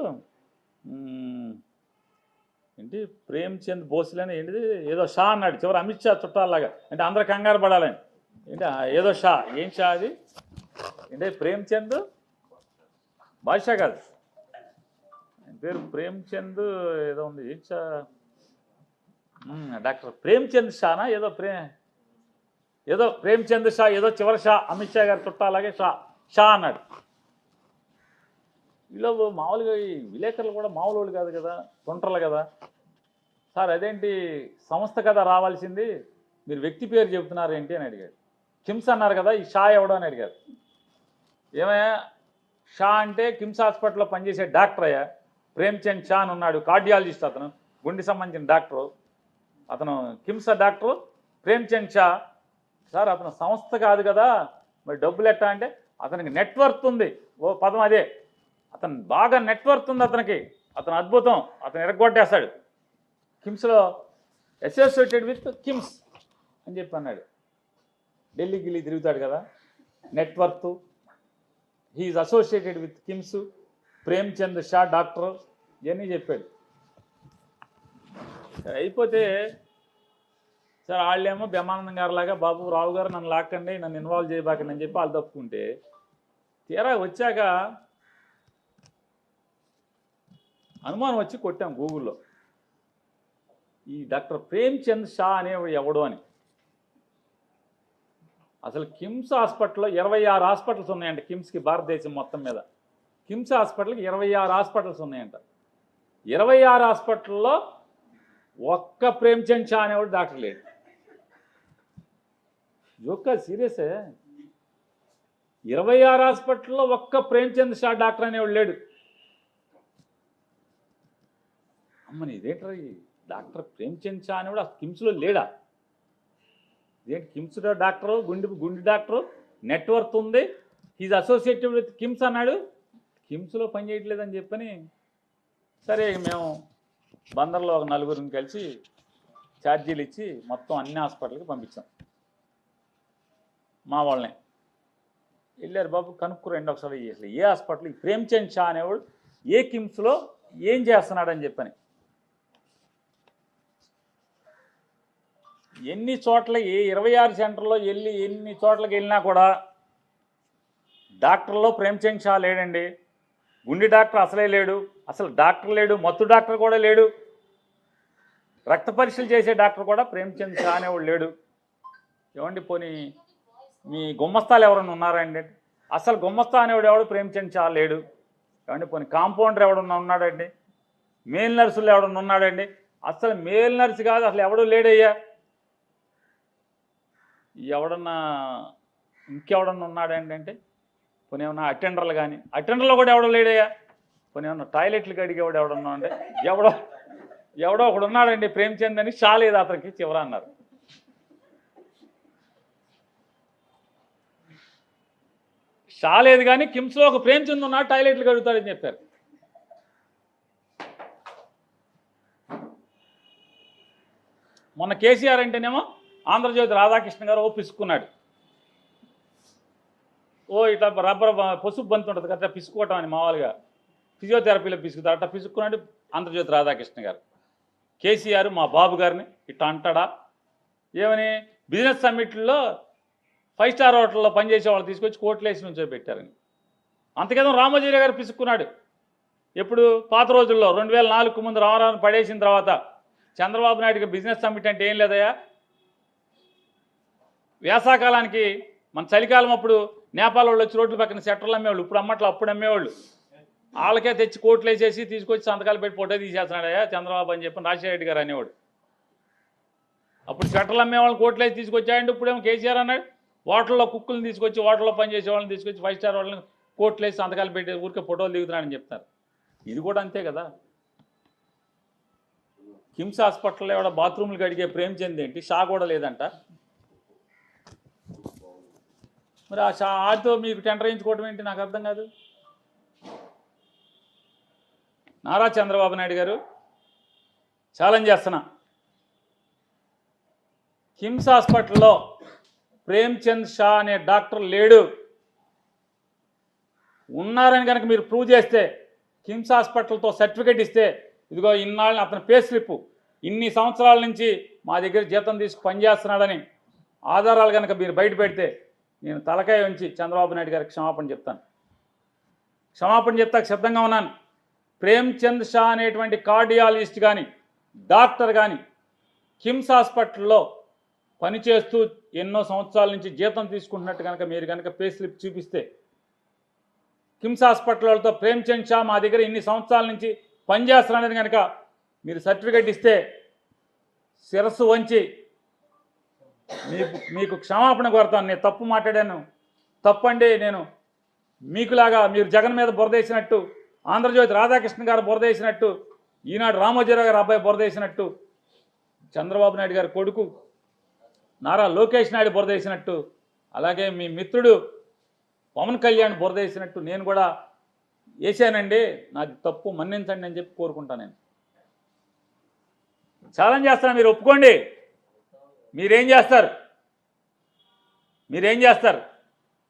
ఏంటి ప్రేమ్చంద్ భోస్లేని ఏంటిది ఏదో షా అన్నాడు చివరి, అమిత్ షా చుట్టాలలాగా, అంటే అందరు కంగారు పడాలని, ఏంటి ఏదో షా, ఏం షా అది ఏంటి ప్రేమ్చంద్ బాద్షా కాదు, ఆయన పేరు ప్రేమ్చంద్ ఏదో ఉంది, ఏం షా, డాక్టర్ ప్రేమ్చంద్ షానా ఏదో ప్రేమ్చంద్ షా ఏదో చివరి షా, అమిత్ షా గారు చుట్టాలాగే షా అన్నాడు. వీళ్ళు మామూలుగా ఈ విలేకరులు కూడా మామూలు వాళ్ళు కాదు కదా, తొంటర్లు కదా, సార్ అదేంటి సంస్థ కదా రావాల్సింది, మీరు వ్యక్తి పేరు చెబుతున్నారు ఏంటి అని అడిగాడు. కిమ్స్ అన్నారు కదా, ఈ షా ఎవడో అని అడిగారు. ఏమయ్యా షా అంటే కిమ్స్ హాస్పిటల్లో పనిచేసే డాక్టర్ అయ్యా, ప్రేమ్చంద్ షా అని ఉన్నాడు, కార్డియాలజిస్ట్, అతను గుండె సంబంధించిన డాక్టరు, అతను కిమ్స్ డాక్టరు ప్రేమ్చంద్ షా. సార్ అతను సంస్థ కాదు కదా, మరి డబ్బులు ఎట్టా అంటే అతనికి నెట్వర్క్ ఉంది, ఓ పదం అదే, అతను బాగా నెట్వర్క్ ఉంది అతనికి, అతను అద్భుతం, అతను ఎరగొట్టేస్తాడు, కిమ్స్లో అసోసియేటెడ్ విత్ కిమ్స్ అని చెప్పి అన్నాడు. ఢిల్లీకి వెళ్ళి తిరుగుతాడు కదా, network, he's associated with KIMS, Premchand Shah doctor, ఇవన్నీ చెప్పాడు. అయిపోతే సార్ వాళ్ళేమో బ్రహ్మానందం గారిలాగా బాబు రావు గారు నన్ను లాక్కండి, నన్ను ఇన్వాల్వ్ చేయబాకండి అని చెప్పి వాళ్ళు తప్పుకుంటే, తీరా వచ్చాక అనుమానం వచ్చి కొట్టాం గూగుల్లో, ఈ డాక్టర్ ప్రేమ్చంద్ షా అనేవాడు ఎవడు అని. అసలు కిమ్స్ హాస్పిటల్లో 26 హాస్పిటల్స్ ఉన్నాయంట కిమ్స్కి, భారతదేశం మొత్తం మీద కిమ్స్ హాస్పిటల్కి 26 హాస్పిటల్స్ ఉన్నాయంట. 26 హాస్పిటల్లో ఒక్క ప్రేమ్చంద్ షా అనేవాడు డాక్టర్ లేడు. జోక్క సీరియసే, 26 హాస్పిటల్లో ఒక్క ప్రేమ్చంద్ షా డాక్టర్ అనేవాడు లేడు. అమ్మని ఇదేంటారు, డాక్టర్ ప్రేమ్చంద్ షా అనేవాడు ఆ కిమ్స్లో లేడా? ఏంటి కిమ్స్ డాక్టరు, గుండె డాక్టరు, నెట్వర్క్ ఉంది, హీజ్ అసోసియేటెడ్ విత్ కిమ్స్ అన్నాడు. కిమ్స్లో పని చేయట్లేదని చెప్పని సరే మేము బందర్లో ఒక నలుగురిని కలిసి ఛార్జీలు ఇచ్చి మొత్తం అన్ని హాస్పిటల్కి పంపించాం. మా వాళ్ళనే వెళ్ళారు, బాబు కనుక్కురండి ఒకసారి అసలు ఏ హాస్పిటల్ ఈ ప్రేమ్చంద్ షా అనేవాడు ఏ కిమ్స్లో ఏం చేస్తున్నాడని చెప్పని. ఎన్ని చోట్ల 26 సెంటర్లో వెళ్ళి ఎన్ని చోట్లకి వెళ్ళినా కూడా డాక్టర్లో ప్రేమ్చంద్ షా లేడండి. గుండె డాక్టర్ అసలే లేడు, అసలు డాక్టర్ లేడు, మత్తు డాక్టర్ కూడా లేడు, రక్త పరీక్షలు చేసే డాక్టర్ కూడా ప్రేమ్చంద్ షా అనేవాడు లేడు. ఏమండి పోనీ మీ గుమ్మస్తాలు ఎవరన్నా ఉన్నారండి? అసలు గుమ్మస్తా అనేవాడు ఎవడు ప్రేమ్చంద్ షా లేడు. ఏమండి పోనీ కాంపౌండర్ ఎవడన్నా ఉన్నాడండి? మేల్ నర్సులు ఎవడన్నా ఉన్నాడండి? అసలు మేల్ నర్సు కాదు, అసలు ఎవడూ లేడయ్యా. ఎవడన్నా ఇంకెవడన్నా ఉన్నాడండి అంటే పోనీ ఏమన్నా అటెండర్లు కానీ, అటెండర్లో కూడా ఎవడో లేడయ్యా. పోనీ ఏమన్నా టాయిలెట్లు అడిగేవాడు ఎవడన్నా అంటే ఎవడో ఒకడు ఉన్నాడండి ప్రేమ్చంద్ అని. షా లేదు అతనికి చివర అన్నారు. షా లేదు కానీ కిమ్స్లో ఒక ప్రేమ్చంద్ ఉన్నాడు, టాయిలెట్లు కడుగుతాడని చెప్పారు. మొన్న కేసీఆర్ అంటేనేమో ఆంధ్రజ్యోతి రాధాకృష్ణ గారు పిసుకున్నాడు. ఇట్లా రబ్బర్ పసుపు బంతి ఉంటుంది కదా పిసుక్కోవటం అని మామూలుగా ఫిజియోథెరపీలో పిసుకుతారు, అట్లా పిసుక్కున్నాడు ఆంధ్రజ్యోతి రాధాకృష్ణ గారు. కేసీఆర్ మా బాబు గారిని ఇట్లా అంటాడా ఏమని? బిజినెస్ సమ్మిట్లో 5 స్టార్ హోటల్లో పనిచేసే వాళ్ళు తీసుకొచ్చి కోట్లేసి నుంచో పెట్టారని. అంతకేదో రామోజీరావు గారు పిసుక్కున్నాడు. ఎప్పుడు పాత రోజుల్లో 2004 ముందు రామారావుని పడేసిన తర్వాత చంద్రబాబు నాయుడుకి బిజినెస్ సమ్మిట్ అంటే ఏం లేదయ్యా. వేసాకాలానికి మన చలికాలం అప్పుడు నేపాల్ వాళ్ళు వచ్చి రోడ్ల పక్కన సెట్టర్లు అమ్మేవాళ్ళు, ఇప్పుడు అమ్మట్లో అప్పుడు అమ్మేవాళ్ళు. వాళ్ళకే తెచ్చి కోట్లు వేసేసి తీసుకొచ్చి సంతకాలు పెట్టి ఫోటో తీసేస్తున్నాడయ్యా చంద్రబాబు అని చెప్పి రాజశేఖర రెడ్డి గారు అనేవాడు. అప్పుడు సెట్టర్లు అమ్మేవాళ్ళని కోట్లు వేసి తీసుకొచ్చాయండి. ఇప్పుడేమో కేసీఆర్ అన్నాడు హోటల్లో కుక్కులను తీసుకొచ్చి హోటల్లో పనిచేసే వాళ్ళని తీసుకొచ్చి 5 స్టార్ వాళ్ళని కోట్లు వేసి సంతకాలు పెట్టి ఊరికే ఫోటోలు దిగుతున్నాడని చెప్తారు. ఇది కూడా అంతే కదా. కిమ్స్ హాస్పిటల్లో ఎవడ బాత్రూమ్లు కడిగే ప్రేమ్చంద్ ఏంటి, షా కూడా లేదంట. మరి ఆ షాతో మీకు టెండర్ వేయించుకోవడం ఏంటి నాకు అర్థం కాదు. నారా చంద్రబాబు నాయుడు గారు ఛాలెంజ్ చేస్తున్నా, కిమ్స్ హాస్పిటల్లో ప్రేమ్చంద్ షా అనే డాక్టర్ లేడు, ఉన్నారని కనుక మీరు ప్రూవ్ చేస్తే కిమ్స్ హాస్పిటల్తో సర్టిఫికేట్ ఇస్తే ఇదిగో ఇన్నాళ్ళని అతని పే స్లిప్ ఇన్ని సంవత్సరాల నుంచి మా దగ్గర జీతం తీసుకు పనిచేస్తున్నాడని ఆధారాలు కనుక మీరు బయట పెడితే నేను తలకాయ ఉంచి చంద్రబాబు నాయుడు గారికి క్షమాపణ చెప్తాను. క్షమాపణ చెప్తాక సిద్ధంగా ఉన్నాను. ప్రేమ్చంద్ షా అనేటువంటి కార్డియాలజిస్ట్ కానీ డాక్టర్ కానీ కిమ్స్ హాస్పిటల్లో పనిచేస్తూ ఎన్నో సంవత్సరాల నుంచి జీతం తీసుకుంటున్నట్టు కనుక మీరు కనుక పే స్లిప్ చూపిస్తే కిమ్స్ హాస్పిటల్ వాళ్ళతో ప్రేమ్చంద్ షా మా దగ్గర ఇన్ని సంవత్సరాల నుంచి పనిచేస్తున్నాడని కనుక మీరు సర్టిఫికేట్ ఇస్తే శిరస్సు వంచి మీకు క్షమాపణ కోరుతాను. నేను తప్పు మాట్లాడాను, తప్పండి. నేను మీకులాగా మీరు జగన్ మీద బురదేసినట్టు, ఆంధ్రజ్యోతి రాధాకృష్ణ గారు బురదేసినట్టు, ఈనాడు రామోజీరావు గారు అబ్బాయి బురదేసినట్టు, చంద్రబాబు నాయుడు గారి కొడుకు నారా లోకేష్ నాయుడు బురదేసినట్టు, అలాగే మీ మిత్రుడు పవన్ కళ్యాణ్ బురదేసినట్టు నేను కూడా వేసానండి, నాది తప్పు మన్నించండి అని చెప్పి కోరుకుంటాను. నేను ఛాలెంజ్ చేస్తాను, మీరు ఒప్పుకోండి. మీరేం చేస్తారు?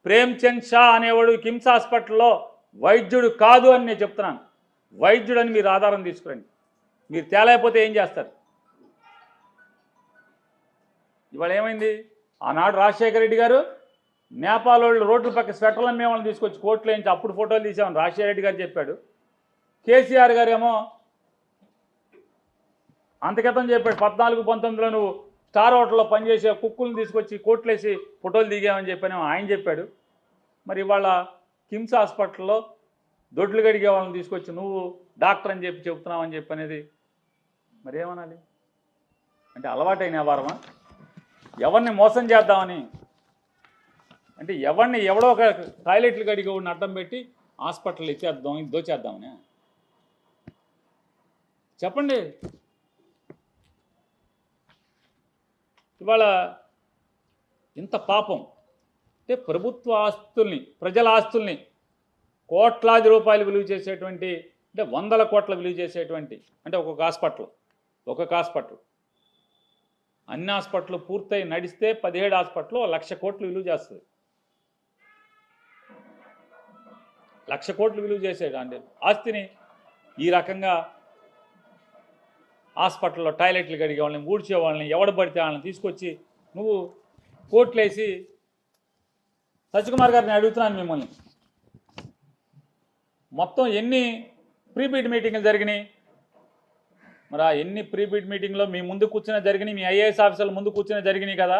ప్రేమ్చంద్ షా అనేవాడు కిమ్స్ హాస్పిటల్లో వైద్యుడు కాదు అని నేను చెప్తున్నాను. వైద్యుడని మీరు ఆధారం తీసుకురండి. మీరు తేలేకపోతే ఏం చేస్తారు? ఇవాళ ఏమైంది? ఆనాడు రాజశేఖర రెడ్డి గారు నేపాల్ వాళ్ళు రోడ్ల పక్క స్వెటర్లు అమ్మే వాళ్ళని తీసుకొచ్చి కోర్టులో నుంచి అప్పుడు ఫోటోలు తీసామని రాజశేఖర రెడ్డి గారు చెప్పాడు. కేసీఆర్ గారు ఏమో అంతకితం చెప్పాడు 14-19లో నువ్వు స్టార్ హోటల్లో పనిచేసే కుక్కులను తీసుకొచ్చి కోట్లేసి ఫోటోలు దిగామని చెప్పాను ఆయన చెప్పాడు. మరి ఇవాళ కిమ్స్ హాస్పిటల్లో దొడ్లు గడిగే వాళ్ళని తీసుకొచ్చి నువ్వు డాక్టర్ అని చెప్పి చెబుతున్నావు అని చెప్పి అనేది మరి ఏమనాలి? అంటే అలవాటైన వ్యవహారమా? ఎవరిని మోసం చేద్దామని, అంటే ఎవడో ఒక టాయిలెట్లు గడిగే వాడిని అడ్డం పెట్టి హాస్పిటల్ ఇచ్చేద్దాం, దోచేద్దామని చెప్పండి. ఇవాళ ఇంత పాపం అంటే ప్రభుత్వ ఆస్తుల్ని, ప్రజల ఆస్తుల్ని కోట్లాది రూపాయలు విలువ చేసేటువంటి, అంటే 100 కోట్ల విలువ చేసేటువంటి, అంటే ఒక్కొక్క హాస్పిటల్ అన్ని హాస్పిటల్ పూర్తయి నడిస్తే 17 హాస్పిటల్ 1,00,000 కోట్లు విలువ చేస్తుంది. 1,00,000 కోట్లు విలువ చేసేటువంటి ఆస్తిని ఈ రకంగా హాస్పిటల్లో టాయిలెట్లు కడిగే వాళ్ళని, ఊడ్చే వాళ్ళని, ఎవడ పడితే వాళ్ళని తీసుకొచ్చి నువ్వు కోట్లేసి, సత్యకుమార్ గారిని అడుగుతున్నాను మిమ్మల్ని, మొత్తం ఎన్ని ప్రీబిడ్ మీటింగ్లు జరిగినాయి? మరి ఆ ఎన్ని ప్రీబిడ్ మీటింగ్లో మీ ముందు కూర్చునే జరిగినాయి, మీ ఐఏఎస్ ఆఫీసర్ల ముందు కూర్చునే జరిగినాయి కదా.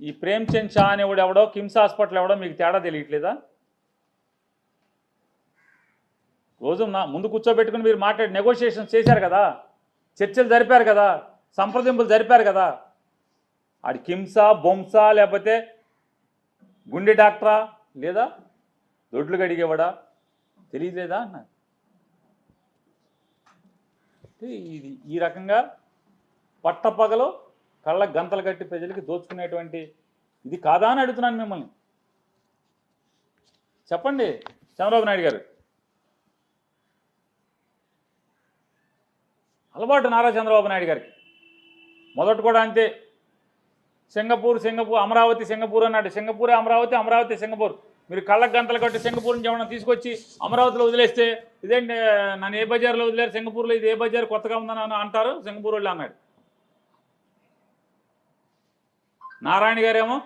ఈ ప్రేమ్చంద్ షా అనేవాడు ఎవడో, కిమ్స్ హాస్పిటల్ ఎవడో మీకు తేడా తెలియట్లేదా? రోజు నా ముందు కూర్చోబెట్టుకుని మీరు మాట్లాడి నెగోషియేషన్స్ చేశారు కదా, చర్చలు జరిపారు కదా, సంప్రదింపులు జరిపారు కదా. ఆడి కిమ్సా, బొంసా, లేకపోతే గుండె డాక్టరా, లేదా దొడ్లు గడిగేవాడా తెలియలేదా అన్న. ఇది ఈ రకంగా పట్టపగలు కళ్ళ గంతలు కట్టి ప్రజలకి దోచుకునేటువంటి ఇది కాదా అని అడుగుతున్నాను మిమ్మల్ని. చెప్పండి చంద్రబాబు నాయుడు గారు. అలవాటు నారా చంద్రబాబు నాయుడు గారికి. మొదట కూడా అంతే, సింగపూర్ అమరావతి సింగపూర్ అన్నాడు. సింగపూరే అమరావతి, అమరావతి సింగపూర్. మీరు కళ్ళకు గంతలు కట్టి సింగపూర్ నుంచి ఏమన్నా తీసుకొచ్చి అమరావతిలో వదిలేస్తే ఇదేంటి నన్ను ఏ బజార్లో వదిలేరు, సింగపూర్లో ఇది ఏ బజార్ కొత్తగా ఉందని అంటారు సింగపూర్ వాళ్ళు అన్నాడు. నారాయణ గారేమో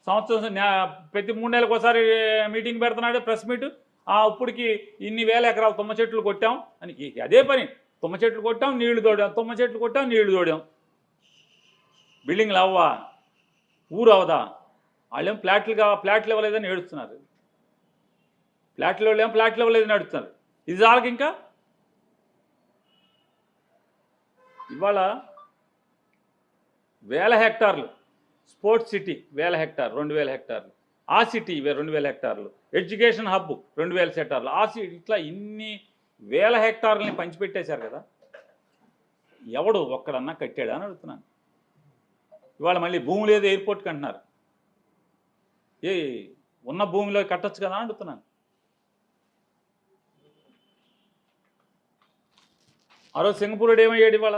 సంవత్సరం ప్రతి 3 నెలలకు ఒకసారి మీటింగ్ పెడుతున్నాడు, ప్రెస్ మీట్. ఇప్పటికి ఇన్ని వేల ఎకరాలు తుమ్మ చెట్లు కొట్టాం అని, అదే పని. తుమ్మ చెట్లు కొట్టాం, నీళ్లు తోడాం, తుమ్మ చెట్లు కొట్టాం, నీళ్లు తోడాం. బిల్డింగ్లు అవ్వా, ఊరు అవదా? వాళ్ళేం ఫ్లాట్లు ఇవ్వలేదని ఏడుస్తున్నారు. ఫ్లాట్లు ఇవ్వలేదని ఏడుస్తున్నారు. ఇది చాలకి ఇంకా ఇవాళ 1000 హెక్టార్లు స్పోర్ట్స్ సిటీ, 1000 హెక్టార్, 2000 హెక్టార్లు. ఆ సిటీ 2000 హెక్టార్లు. ఎడ్యుకేషన్ హబ్ 2000 హెక్టార్లు. ఆ సిటీ ఇట్లా ఇన్ని 1000 హెక్టార్లని పంచిపెట్టేశారు కదా. ఎవడు ఒక్కడన్నా కట్టాడా అని అడుగుతున్నాను. ఇవాళ మళ్ళీ భూమి లేదు ఎయిర్పోర్ట్కి అంటున్నారు. ఉన్న భూమిలో కట్టచ్చు కదా అని అడుగుతున్నాను. ఆ రోజు సింగపూర్ ఏమయ్యాడు? ఇవాళ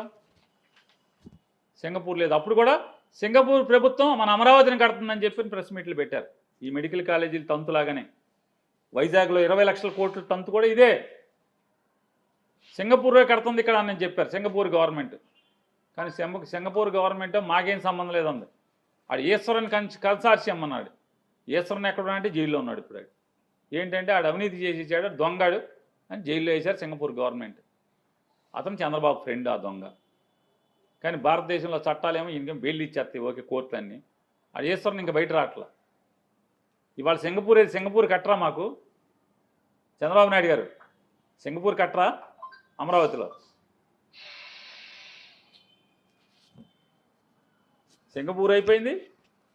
సింగపూర్ లేదు. అప్పుడు కూడా సింగపూర్ ప్రభుత్వం మన అమరావతిని కడుతుందని చెప్పి ప్రెస్ మీట్లు పెట్టారు. ఈ మెడికల్ కాలేజీలు తంతులాగానే వైజాగ్లో 20 లక్షల కోట్ల తంతు కూడా ఇదే. సింగపూరే కడుతుంది ఇక్కడ అని చెప్పారు సింగపూర్ గవర్నమెంట్. కానీ సింగపూర్ గవర్నమెంట్ మాకేం సంబంధం లేదంది. ఆడు ఈశ్వరన్ కన్సార్షియం అన్నాడు. ఈశ్వరన్ ఎక్కడ అంటే జైల్లో ఉన్నాడు ఇప్పుడు. ఆడు ఏంటంటే ఆడు అవినీతి చేసి ఇచ్చాడు, దొంగాడు అని జైల్లో వేశారు సింగపూర్ గవర్నమెంట్. అతను చంద్రబాబు ఫ్రెండ్ ఆ దొంగ. కానీ భారతదేశంలో చట్టాలేమో ఇంకేం బెయిల్ ఇచ్చేస్తాయి, ఓకే, కోర్టులన్నీ. ఆ ఈశ్వరన్ ఇంకా బయట రావట్లా. ఇవాళ సింగపూర్ కట్టరా మాకు? చంద్రబాబు నాయుడు గారు సింగపూర్ కట్టరా అమరావతిలో? సింగపూర్ అయిపోయింది.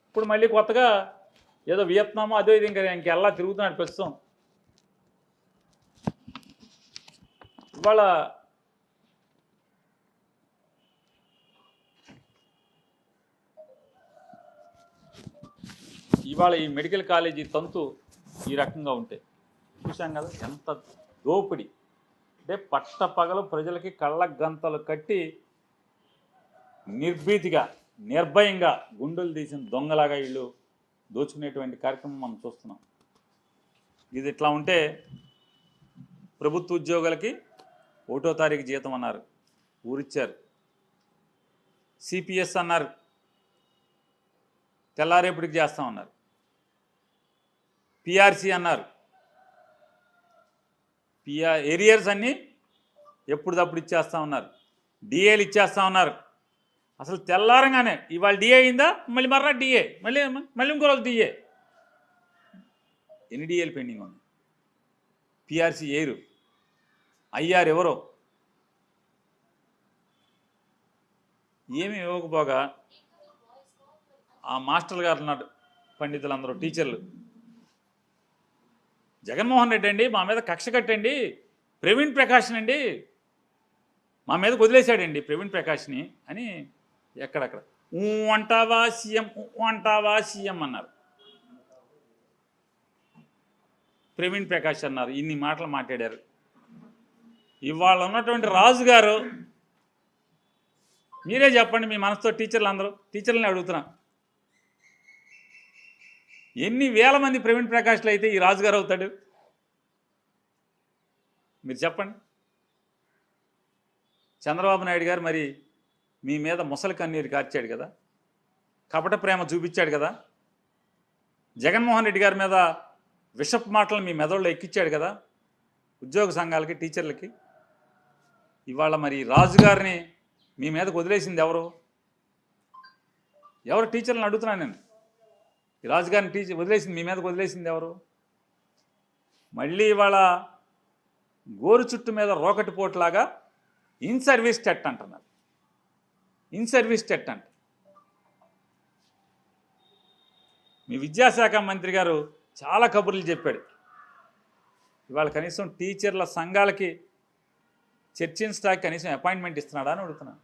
ఇప్పుడు మళ్ళీ కొత్తగా ఏదో వియత్నామో అదో ఇది ఇంకెల్లా తిరుగుతున్నాడు ప్రస్తుతం. ఇవాళ ఈ మెడికల్ కాలేజీ తంతు ఈ రకంగా ఉంటే చూసాం కదా ఎంత దోపిడి. అంటే పట్టపగలు ప్రజలకి కళ్ళ గంతలు కట్టి నిర్భీతిగా, నిర్భయంగా గుండెలు తీసిన దొంగలాగా వీళ్ళు దోచుకునేటువంటి కార్యక్రమం మనం చూస్తున్నాం. ఇది ఇట్లా ఉంటే ప్రభుత్వ ఉద్యోగులకి 1వ తారీఖు జీతం అన్నారు, ఊరిచ్చారు. సిపిఎస్ అన్నారు, తెల్లారేపటికి చేస్తామన్నారు. పిఆర్సీ అన్నారు, ఏరియర్స్ అన్నీ ఎప్పుడుదప్పుడు ఇచ్చేస్తామన్నారు. డిఏలు ఇచ్చేస్తామన్నారు. అసలు తెల్లారంగానే ఇవాళ డిఏ అయిందా, మళ్ళీ మర్రా డిఏ, మళ్ళీ ఇంకో రోజు డిఏ. ఎన్ని డిఏలు పెండింగ్ ఉంది? పిఆర్సీ ఏరు, ఐఆర్ ఎవరో ఏమి ఇవ్వకపోగా ఆ మాస్టర్లు గారు ఉన్నారు, పండితులందరూ, టీచర్లు, జగన్మోహన్ రెడ్డి అండి మా మీద కక్ష కట్టండి, ప్రవీణ్ ప్రకాష్ని అండి మా మీదకి వదిలేశాడండి ప్రవీణ్ ప్రకాష్ని అని ఎక్కడక్కడ అంటావా సీఎం అంటావా సీఎం అన్నారు. ప్రవీణ్ ప్రకాష్ అన్నారు, ఇన్ని మాటలు మాట్లాడారు. ఇవాళ ఉన్నటువంటి రాజుగారు మీరే చెప్పండి, మీ మనసుతో టీచర్లని అడుగుతున్నా, ఎన్ని వేల మంది ప్రవీణ్ ప్రకాష్లు అయితే ఈ రాజుగారు అవుతాడు? మీరు చెప్పండి. చంద్రబాబు నాయుడు గారు మరి మీ మీద ముసలి కన్నీరు కార్చాడు కదా, కపట ప్రేమ చూపించాడు కదా, జగన్మోహన్ రెడ్డి గారి మీద విషప్ మాటలు మీ మెదడులో ఎక్కించాడు కదా ఉద్యోగ సంఘాలకి, టీచర్లకి. ఇవాళ మరి రాజుగారిని మీ మీదకు వదిలేసింది ఎవరు? టీచర్లను అడుగుతున్నాను నేను. ఈ రాజుగారిని వదిలేసింది మీ మీదకు వదిలేసింది ఎవరు? మళ్ళీ ఇవాళ గోరు చుట్టు మీద రోకటి పోట్లాగా ఇన్ సర్వీస్ టెట్ అంటున్నారు. ఇన్ సర్వీస్ టెట్ అంట. మీ విద్యాశాఖ మంత్రి గారు చాలా కబుర్లు చెప్పాడు. ఇవాళ కనీసం టీచర్ల సంఘాలకి చర్చించడానికి కనీసం అపాయింట్మెంట్ ఇస్తున్నాడా అని అడుగుతున్నాను.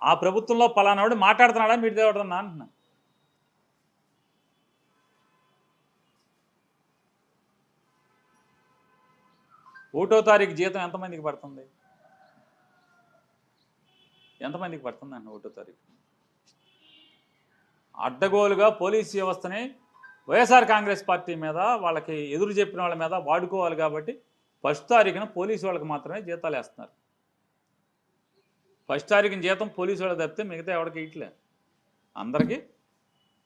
ఆ ప్రభుత్వంలో పలానావాడు మాట్లాడుతున్నాడా మీరు దేవుడుతున్నా అంటున్నా. ఒకటో తారీఖు జీతం ఎంతమందికి పడుతుంది? ఎంతమందికి పడుతుంది అన్న ఒకటో తారీఖు? అడ్డగోలుగా పోలీసు వ్యవస్థని వైఎస్ఆర్ కాంగ్రెస్ పార్టీ మీద, వాళ్ళకి ఎదురు చెప్పిన వాళ్ళ మీద వాడుకోవాలి కాబట్టి ఫస్ట్ తారీఖున పోలీసు వాళ్ళకి మాత్రమే జీతాలు వేస్తున్నారు. ఫస్ట్ తారీఖున జీతం పోలీసు వాళ్ళకి తప్పితే మిగతా ఎవరికి ఇట్లే అందరికీ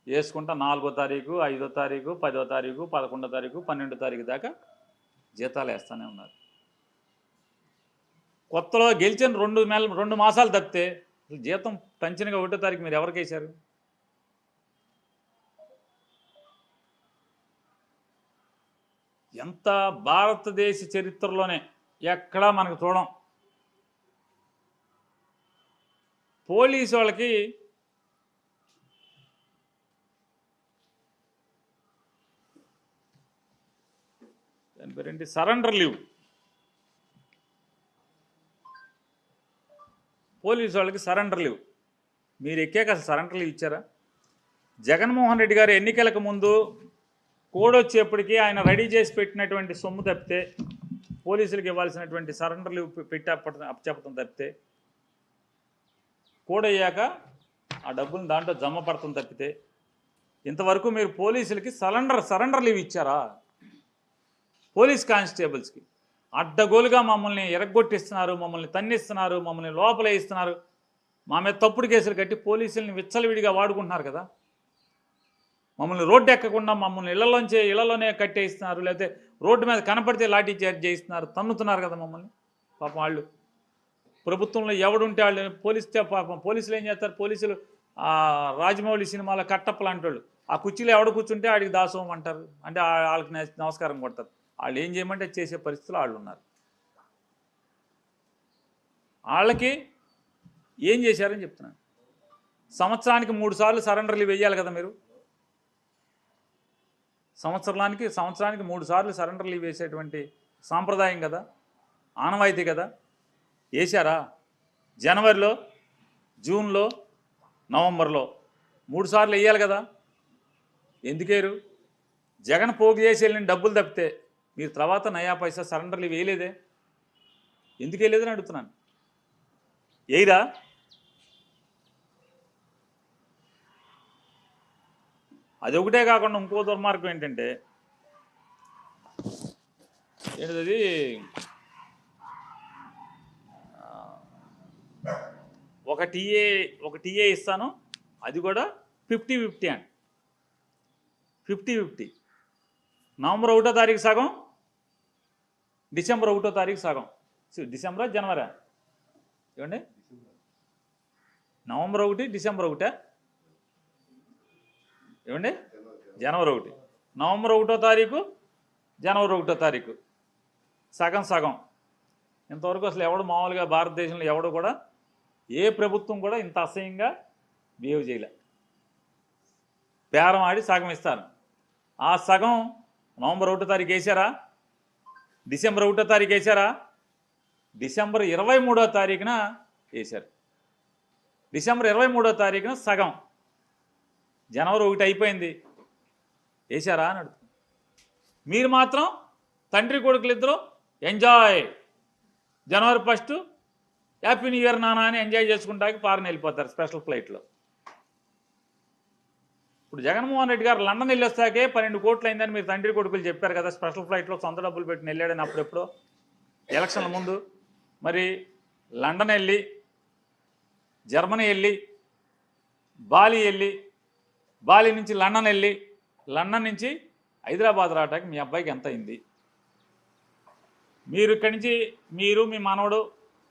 వేసుకుంటా 4వ తారీఖు, 5వ తారీఖు, 10వ తారీఖు, 11వ తారీఖు, 12వ తారీఖు దాకా జీతాలు వేస్తూనే ఉన్నారు. కొత్తలో గెలిచిన 2 మాసాలు తప్పితే జీతం టంచనగా 1వ తారీఖు మీరు ఎవరికి వేశారు? ఎంత భారతదేశ చరిత్రలోనే ఎక్కడా మనకు చూడం. పోలీసు వాళ్ళకి దాని పేరేంటి, సరెండర్ లీవ్. పోలీసు వాళ్ళకి సరెండర్ లీవ్. మీరు ఎక్కాక అసలు సరెండర్ లీవ్ ఇచ్చారా? జగన్మోహన్ రెడ్డి గారు ఎన్నికలకు ముందు కోడొచ్చేప్పటికీ ఆయన రెడీ చేసి పెట్టినటువంటి సొమ్ము తప్పితే, పోలీసులకు ఇవ్వాల్సినటువంటి సరెండర్ లీవ్ పెట్టి అప్పచెప్పడం తప్పితే, కోడయ్యాక ఆ డబ్బులు దాంట్లో జమ పడతాం తప్పితే ఇంతవరకు మీరు పోలీసులకి సరెండర్ లీవ్ ఇచ్చారా? పోలీస్ కానిస్టేబుల్స్కి అడ్డగోలుగా మమ్మల్ని ఎరగొట్టిస్తున్నారు, మమ్మల్ని తన్నిస్తున్నారు, మమ్మల్ని లోపల ఇస్తున్నారు, మా మీద తప్పుడు కేసులు కట్టి పోలీసుల్ని విచ్చలవిడిగా వాడుకుంటున్నారు కదా. మమ్మల్ని రోడ్డు ఎక్కకుండా మమ్మల్ని ఇళ్లలోనే కట్టేయిస్తున్నారు, లేకపోతే రోడ్డు మీద కనపడితే లాఠీ చార్జ్ చేయిస్తున్నారు, తన్నుతున్నారు కదా మమ్మల్ని. పాపం వాళ్ళు ప్రభుత్వంలో ఎవడుంటే వాళ్ళు పాపం పోలీసులు ఏం చేస్తారు? పోలీసులు రాజమౌళి సినిమాలో కట్టప్ప లాంటి వాళ్ళు, ఆ కుర్చీలో ఎవడు కూర్చుంటే ఆడికి దాసోహం అంటారు, అంటే వాళ్ళకి నమస్కారం కొడతారు. వాళ్ళు ఏం చేయమంటే చేసే పరిస్థితులు వాళ్ళు ఉన్నారు. వాళ్ళకి ఏం చేశారని చెప్తున్నాను. సంవత్సరానికి 3 సార్లు సరెండర్ లీవ్ వేయాలి కదా మీరు. సంవత్సరానికి 3 సార్లు సరెండర్ లీవ్ వేసేటువంటి సాంప్రదాయం కదా, ఆనవాయితీ కదా. వేశారా? జనవరిలో, జూన్లో, నవంబర్లో 3 సార్లు వేయాలి కదా. ఎందుకేరు? జగన్ పోగు చేసి వెళ్ళిన డబ్బులు తప్పితే మీరు తర్వాత నయా పైసా సరెండర్ లీవ్ వేయలేదే. ఎందుకు వేయలేదని అడుగుతున్నాను. ఏయిరా? అది ఒకటే కాకుండా ఇంకో దుర్మార్గం ఏంటంటే, ఏంటది, ఒక టీఏ ఇస్తాను, అది కూడా 50-50 అండి. 50-50. నవంబర్ 1వ తారీఖు సగం, డిసెంబర్ 1వ తారీఖు సగం. డిసెంబరా జనవరా? ఏమండి, నవంబర్ 1, డిసెంబర్ 1, ఏమండి, జనవరి 1, నవంబర్ 1వ తారీఖు, జనవరి 1వ తారీఖు, సగం. ఇంతవరకు అసలు ఎవడు మామూలుగా భారతదేశంలో ఎవడు కూడా, ఏ ప్రభుత్వం కూడా ఇంత అసహ్యంగా బిహేవ్ చేయలే. బేరం ఆడి సగం ఇస్తారు. ఆ సగం నవంబర్ 1వ తారీఖు వేసారా? డిసెంబర్ 1వ తారీఖు వేసారా? డిసెంబర్ 23వ తారీఖున వేశారు. డిసెంబర్ 23వ తారీఖున సగం, జనవరి 1 అయిపోయింది, వేశారా అని అడుగుతుంది. మీరు మాత్రం తండ్రి కొడుకులు ఇద్దరు ఎంజాయ్, జనవరి 1 హ్యాపీ న్యూ ఇయర్ నానా అని ఎంజాయ్ చేసుకుంటాకి ఫారెన్ వెళ్ళిపోతారు స్పెషల్ ఫ్లైట్లో. ఇప్పుడు జగన్మోహన్ రెడ్డి గారు లండన్ వెళ్ళొస్తాకే 12 కోట్లు అయిందని మీరు తండ్రి కొడుకులు చెప్పారు కదా, స్పెషల్ ఫ్లైట్లో సొంత డబ్బులు పెట్టి వెళ్ళాడని అప్పుడెప్పుడు ఎలక్షన్ల ముందు. మరి లండన్ వెళ్ళి, జర్మనీ వెళ్ళి, బాలి వెళ్ళి, బాలి నుంచి లండన్ వెళ్ళి, లండన్ నుంచి హైదరాబాద్ రావటానికి మీ అబ్బాయికి ఎంత అయింది? మీరు ఇక్కడి నుంచి మీరు మీ మనవడు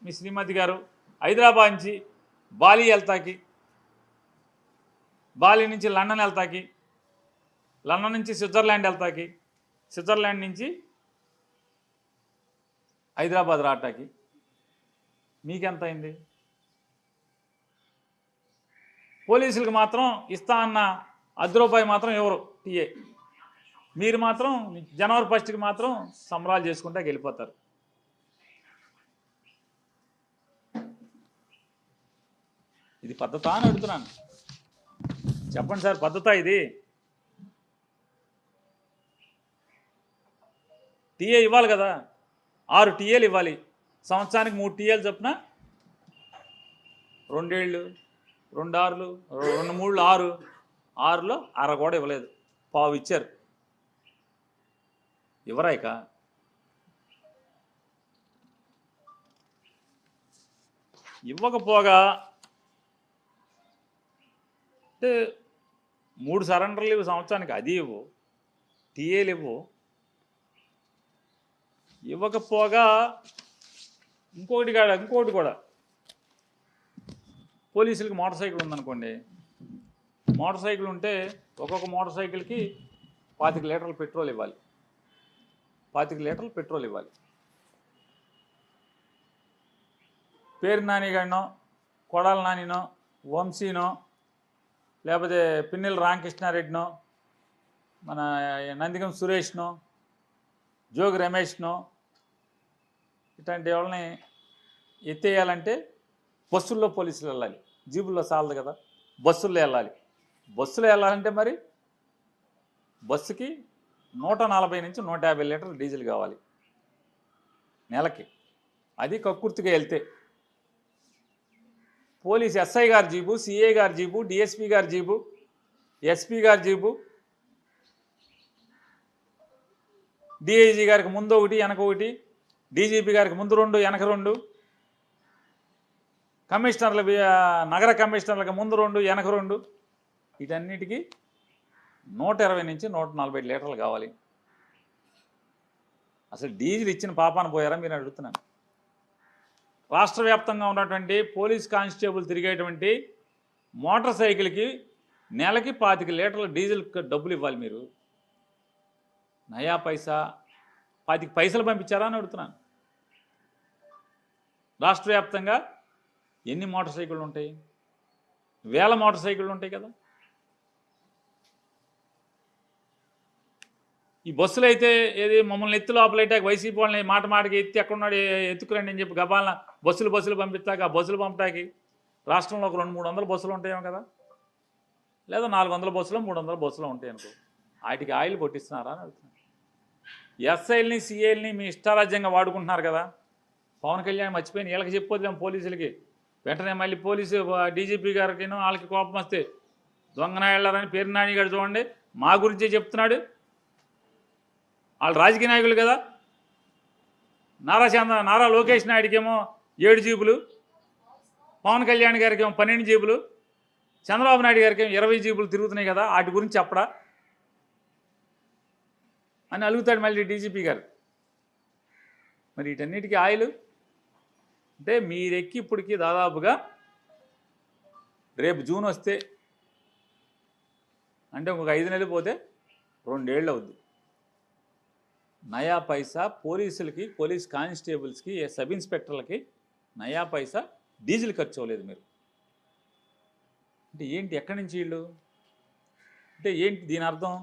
మీ శ్రీమతి గారు హైదరాబాద్ నుంచి బాలి వెళ్తాకి, బాలి నుంచి లండన్ వెళ్తాకి, లండన్ నుంచి స్విట్జర్లాండ్ వెళ్తాకి, స్విట్జర్లాండ్ నుంచి హైదరాబాద్ రావటానికి మీకెంత అయింది? పోలీసులకు మాత్రం ఇస్తా అన్న ₹10 మాత్రం ఎవరు టీఏ, మీరు మాత్రం జనవరి 1కి మాత్రం సంబరాలు చేసుకుంటా వెళ్ళిపోతారు. ఇది పద్ధత అని అడుగుతున్నాను, చెప్పండి సార్, పద్ధత ఇది? టీఏ ఇవ్వాలి కదా, 6 టీఏలు ఇవ్వాలి, సంవత్సరానికి 3 టీఏలు చొప్పున, 2 ఏళ్ళు 2 ఆరులు 2 3 6, 6లో అర కూడా ఇవ్వలేదు, పావు ఇచ్చారు. ఇవ్వరాయిక ఇవ్వకపోగా అంటే 3 సరెండర్లు ఇవ్వు సంవత్సరానికి, అది ఇవ్వు, టీఏలు ఇవ్వు. ఇవ్వకపోగా ఇంకోటి కూడా పోలీసులకి మోటార్ సైకిల్ ఉందనుకోండి, మోటార్ సైకిల్ ఉంటే ఒక్కొక్క మోటార్ సైకిల్కి 25 లీటర్ల పెట్రోల్ ఇవ్వాలి, 25 లీటర్ల పెట్రోల్ ఇవ్వాలి. పేరు నానిగాడినో, కొడాల నానినో, వంశీనో, లేకపోతే పిన్నెల రామకృష్ణారెడ్డినో, మన నందిగం సురేష్నో, జోగి రమేష్నో, ఇట్లాంటి వాళ్ళని ఎత్తేయాలంటే బస్సుల్లో పోలీసులు వెళ్ళాలి, జీబుల్లో చాలదు కదా, బస్సుల్లో వెళ్ళాలి. బస్సులో వెళ్ళాలంటే మరి బస్సుకి 140 నుంచి 150 లీటర్లు డీజిల్ కావాలి నెలకి, అది కక్కుర్తిగా వెళ్తే. పోలీస్ ఎస్ఐ గారి జీబు, సిఐ గారి జీబు, డిఎస్పీ గారి జీబు, ఎస్పీ గారి జీబు, డిఐజీ గారికి ముందు ఒకటి వెనక ఒకటి, డీజీపీ గారికి ముందు 2 వెనక 2, కమిషనర్ల నగర కమిషనర్లకు ముందు 2 వెనక 2, వీటన్నిటికీ 120 నుంచి 140 లీటర్లు కావాలి. అసలు డీజిల్ ఇచ్చిన పాపాన పోయారా మీరు అడుగుతున్నాను. రాష్ట్ర వ్యాప్తంగా ఉన్నటువంటి పోలీస్ కానిస్టేబుల్ తిరిగేటువంటి మోటార్ సైకిల్కి నెలకి 25 లీటర్ల డీజిల్ డబ్బులు ఇవ్వాలి మీరు. నయా పైసా 25 పైసలు పంపించారా అని అడుగుతున్నాను. రాష్ట్ర వ్యాప్తంగా ఎన్ని మోటార్ సైకిళ్ళు ఉంటాయి? వేల మోటార్ సైకిళ్ళు ఉంటాయి కదా. ఈ బస్సులు అయితే ఏది మమ్మల్ని ఎత్తు లోపలైతే వైసీపీ వాళ్ళని మాటకి ఎత్తి ఎక్కడున్నాడు ఎత్తుకురండి అని చెప్పి గబాలన బస్సులు పంపిస్తాక ఆ బస్సులు పంపటానికి రాష్ట్రంలో ఒక 200-300 బస్సులు ఉంటాయేమో కదా, లేదా 400 బస్సులు 300 బస్సులు ఉంటాయి అనుకో. వాటికి ఆయిల్ కొట్టిస్తున్నారా అని అడుగుతున్నాను. ఎస్ఐల్ని సిఐల్ని మీ ఇష్టారాజ్యంగా వాడుకుంటున్నారు కదా. పవన్ కళ్యాణ్ మర్చిపోయిన వీళ్ళకి చెప్పొద్దాం పోలీసులకి, వెంటనే మళ్ళీ పోలీసు డీజీపీ గారికి వాళ్ళకి కోపం వస్తే దొంగనాయాలని పేరు నాని గారు చూడండి మా గురించే చెప్తున్నాడు. వాళ్ళు రాజకీయ నాయకులు కదా. నారా లోకేష్ నాయుడికేమో 7 జీబులు, పవన్ కళ్యాణ్ గారికి ఏమో 12 జీబులు, చంద్రబాబు నాయుడు గారికి ఏమో 20 జీబులు తిరుగుతున్నాయి కదా, వాటి గురించి చెప్పడా అని అడుగుతాడు మళ్ళీ డీజీపీ గారు. మరి వీటన్నిటికీ ఆయిల్ అంటే మీరెక్కి ఇప్పటికీ దాదాపుగా రేపు జూన్ వస్తే అంటే ఇంకొక 5 నెలలు పోతే 2 ఏళ్ళు అవుద్ది. నయా పైసా పోలీసులకి, పోలీస్ కానిస్టేబుల్స్కి, సబ్ ఇన్స్పెక్టర్లకి నయా పైసా డీజిల్ ఖర్చు అవ్వలేదు మీరు. అంటే ఏంటి, ఎక్కడి నుంచి వీళ్ళు అంటే ఏంటి దీని అర్థం?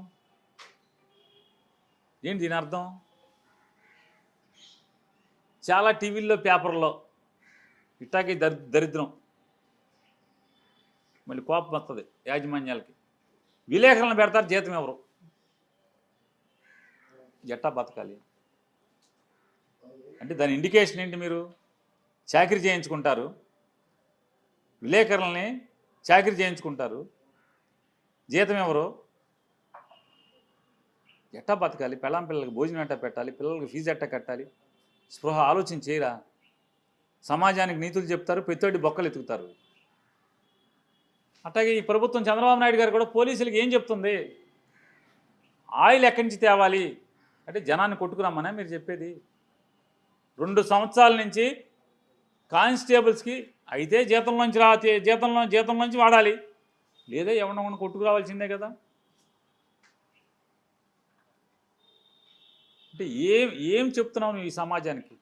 ఏంటి దీని అర్థం? చాలా టీవీల్లో పేపర్లో ఇట్టాకి దరిద్రం మళ్ళీ కోపం వస్తుంది యాజమాన్యాలకి. విలేకరులను పెడతారు, జీతం ఎవరు? ఎట్టా బతకాలి అంటే దాని ఇండికేషన్ ఏంటి? మీరు చాకరీ చేయించుకుంటారు, విలేకరులని చాకరీ చేయించుకుంటారు, జీతం ఎవరు? ఎట్టా బతకాలి? పెళ్ళాం పిల్లలకి భోజనం ఎట్టా పెట్టాలి? పిల్లలకి ఫీజు ఎట్టా కట్టాలి? స్పృహ ఆలోచన చేయరా? సమాజానికి నీతులు చెప్తారు, పెత్తోటి బొక్కలు ఎత్తుకుతారు. అట్లాగే ఈ ప్రభుత్వం చంద్రబాబు నాయుడు గారు కూడా పోలీసులకు ఏం చెప్తుంది? ఆయిల్ ఎక్కడి నుంచి తేవాలి అంటే జనాన్ని కొట్టుకురమ్మనే మీరు చెప్పేది. 2 సంవత్సరాల నుంచి కానిస్టేబుల్స్కి అయితే జీతంలోంచి వాడాలి, లేదా ఎవరినొకరిని కొట్టుకురావాల్సిందే కదా. అంటే ఏం చెప్తున్నావు నువ్వు ఈ సమాజానికి?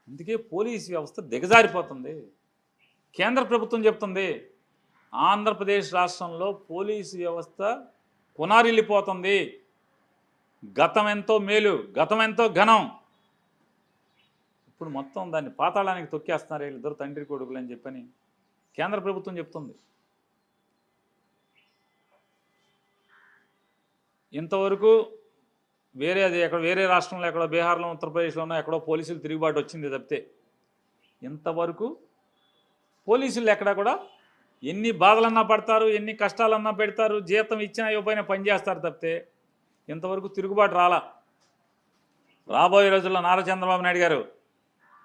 అందుకే పోలీస్ వ్యవస్థ దిగజారిపోతుంది. కేంద్ర ప్రభుత్వం చెప్తుంది ఆంధ్రప్రదేశ్ రాష్ట్రంలో పోలీసు వ్యవస్థ పునారిల్లిపోతుంది, గతం ఎంతో మేలు, గతం ఎంతో ఘనం, ఇప్పుడు మొత్తం దాన్ని పాతాళానికి తొక్కేస్తున్నారు వీళ్ళిద్దరు తండ్రి కొడుకులు అని చెప్పని కేంద్ర ప్రభుత్వం చెప్తుంది. ఇంతవరకు వేరే రాష్ట్రంలో ఎక్కడో బీహార్లో ఉత్తరప్రదేశ్లోనో ఎక్కడో పోలీసులు తిరుగుబాటు వచ్చింది తప్పితే ఇంతవరకు పోలీసులు ఎక్కడా కూడా ఎన్ని బాధలన్నా పడతారు, ఎన్ని కష్టాలన్నా పెడతారు, జీతం ఇచ్చినా ఇవ్వకపోయినా పనిచేస్తారు తప్పితే ఇంతవరకు తిరుగుబాటు రాలా. రాబోయే రోజుల్లో నారా చంద్రబాబు నాయుడు గారు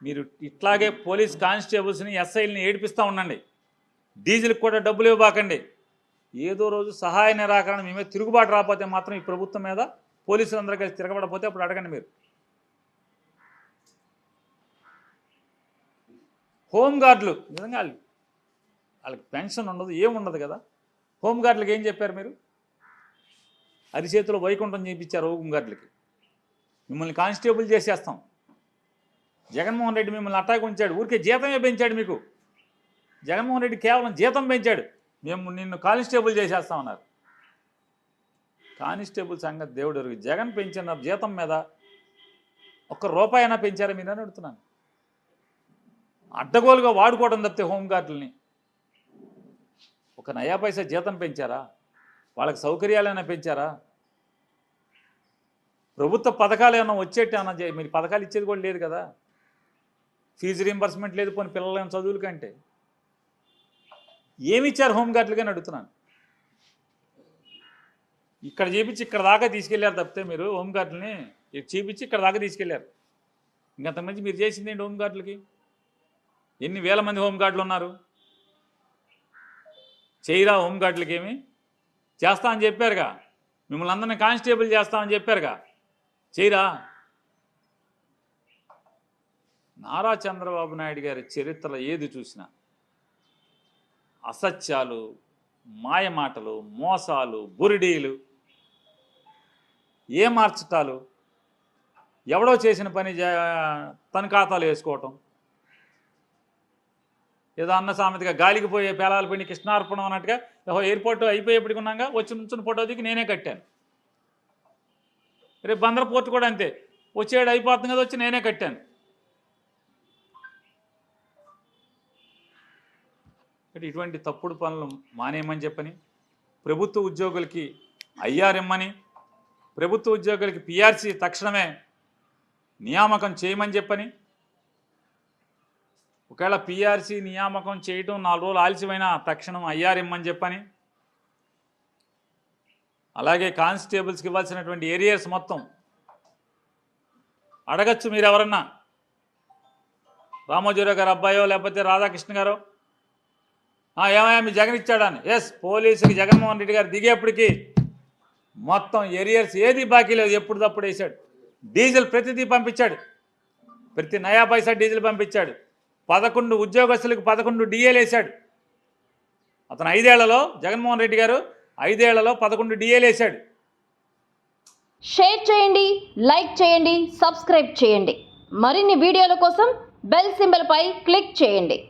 మీరు ఇట్లాగే పోలీస్ కానిస్టేబుల్స్ని ఎస్ఐల్ని ఏడిపిస్తూ ఉండండి, డీజిల్కి కూడా డబ్బులు ఇవ్వబాకండి. ఏదో రోజు సహాయ నిరాకరణ మీ మీద తిరుగుబాటు రాకపోతే మాత్రం ఈ ప్రభుత్వం మీద పోలీసులందరూ కలిసి తిరగబడపోతే అప్పుడు అడగండి. మీరు హోంగార్డులు నిజంగా వాళ్ళకి పెన్షన్ ఉండదు, ఏముండదు కదా. హోంగార్డులకు ఏం చెప్పారు మీరు? అరిచేతిలో వైకుంఠం చేయించారు హోంగార్డులకి. మిమ్మల్ని కానిస్టేబుల్ చేసేస్తాం. జగన్మోహన్ రెడ్డి మిమ్మల్ని అట్టాకు ఉంచాడు, ఊరికే జీతమే పెంచాడు మీకు. జగన్మోహన్ రెడ్డి కేవలం జీతం పెంచాడు, మేము నిన్ను కానిస్టేబుల్ చేసేస్తామన్నారు. కానిస్టేబుల్ సంగతి దేవుడు ఎరుగు. జగన్ పెంచిన జీతం మీద ₹1 అయినా పెంచారా మీరు అని అడుగుతున్నాను. అడ్డగోలుగా వాడుకోవడం తప్పితే హోంగార్డులని ఒక నయా పైసా జీతం పెంచారా? వాళ్ళకి సౌకర్యాలైనా పెంచారా? ప్రభుత్వ పథకాలు ఏమైనా వచ్చేట్టు ఏమన్నా మీరు పథకాలు ఇచ్చేది కూడా లేదు కదా. ఫీజు రీంబర్స్మెంట్ లేదు, పోనీ పిల్లల చదువుల కంటే ఏమి ఇచ్చారు హోంగార్డులుగా అడుగుతున్నాను. ఇక్కడ చేపించి ఇక్కడ దాకా తీసుకెళ్లారు తప్పితే మీరు హోంగార్డులని చేపించి ఇక్కడ దాకా తీసుకెళ్లారు. ఇంకంతమంది మీరు చేసింది ఏంటి హోంగార్డులకి? ఎన్ని వేల మంది హోంగార్డులు ఉన్నారు? చేయరా హోంగార్డులకి? ఏమి చేస్తా అని చెప్పారుగా, మిమ్మల్ని అందరినీ కానిస్టేబుల్ చేస్తామని చెప్పారుగా, చేయరా? నారా చంద్రబాబు నాయుడు గారి చరిత్రలో ఏది చూసినా అసత్యాలు, మాయమాటలు, మోసాలు, బురిడీలు, ఏ మార్చటాలు, ఎవడో చేసిన పని తన ఖాతాలు వేసుకోవటం, ఏదో అన్న సామెతగా గాలికి పోయే పేలాలు పని కృష్ణార్పణం అన్నట్టుగా ఎయిర్పోర్ట్ అయిపోయేప్పటికి ఉన్నాగా వచ్చి నుంచుని ఫోటో దిగి నేనే కట్టాను. రేపు బందర్ పోర్ట్ కూడా అంతే, వచ్చేడు అయిపోతుంది కదా వచ్చి నేనే కట్టాను. ఇటువంటి తప్పుడు పనులు మానేయమని చెప్పని, ప్రభుత్వ ఉద్యోగులకి ఐఆర్ఎమ్మని, ప్రభుత్వ ఉద్యోగులకి పిఆర్సీ తక్షణమే నియామకం చేయమని చెప్పని, ఒకవేళ పిఆర్సీ నియామకం చేయటం 4 రోజులు ఆలస్యమైన తక్షణం ఐఆర్ఎమ్మని చెప్పని, అలాగే కానిస్టేబుల్స్కి ఇవ్వాల్సినటువంటి ఏరియాస్ మొత్తం అడగచ్చు. మీరు ఎవరన్నా రామోజీరావు గారు అబ్బాయో లేకపోతే రాధాకృష్ణ గారో ఏమయ్యా మీ జగన్ ఇచ్చాడని, ఎస్ పోలీసుకి జగన్మోహన్ రెడ్డి గారు దిగేప్పటికీ మొత్తం ఏరియర్స్ ఏది బాకీ లేదు, ఎప్పుడు తప్పుడు వేశాడు. డీజిల్ ప్రతిదీ పంపించాడు, ప్రతి నయా పైసా డీజిల్ పంపించాడు. 11 ఉద్యోగస్తులకు 11 డిఏలు వేశాడు. అతను 5 ఏళ్లలో, జగన్మోహన్ రెడ్డి గారు 5 ఏళ్లలో 11 డిఏలు వేశాడు. షేర్ చేయండి, లైక్ చేయండి, సబ్స్క్రైబ్ చేయండి. మరిన్ని వీడియోల కోసం బెల్ సింబల్ పై క్లిక్ చేయండి.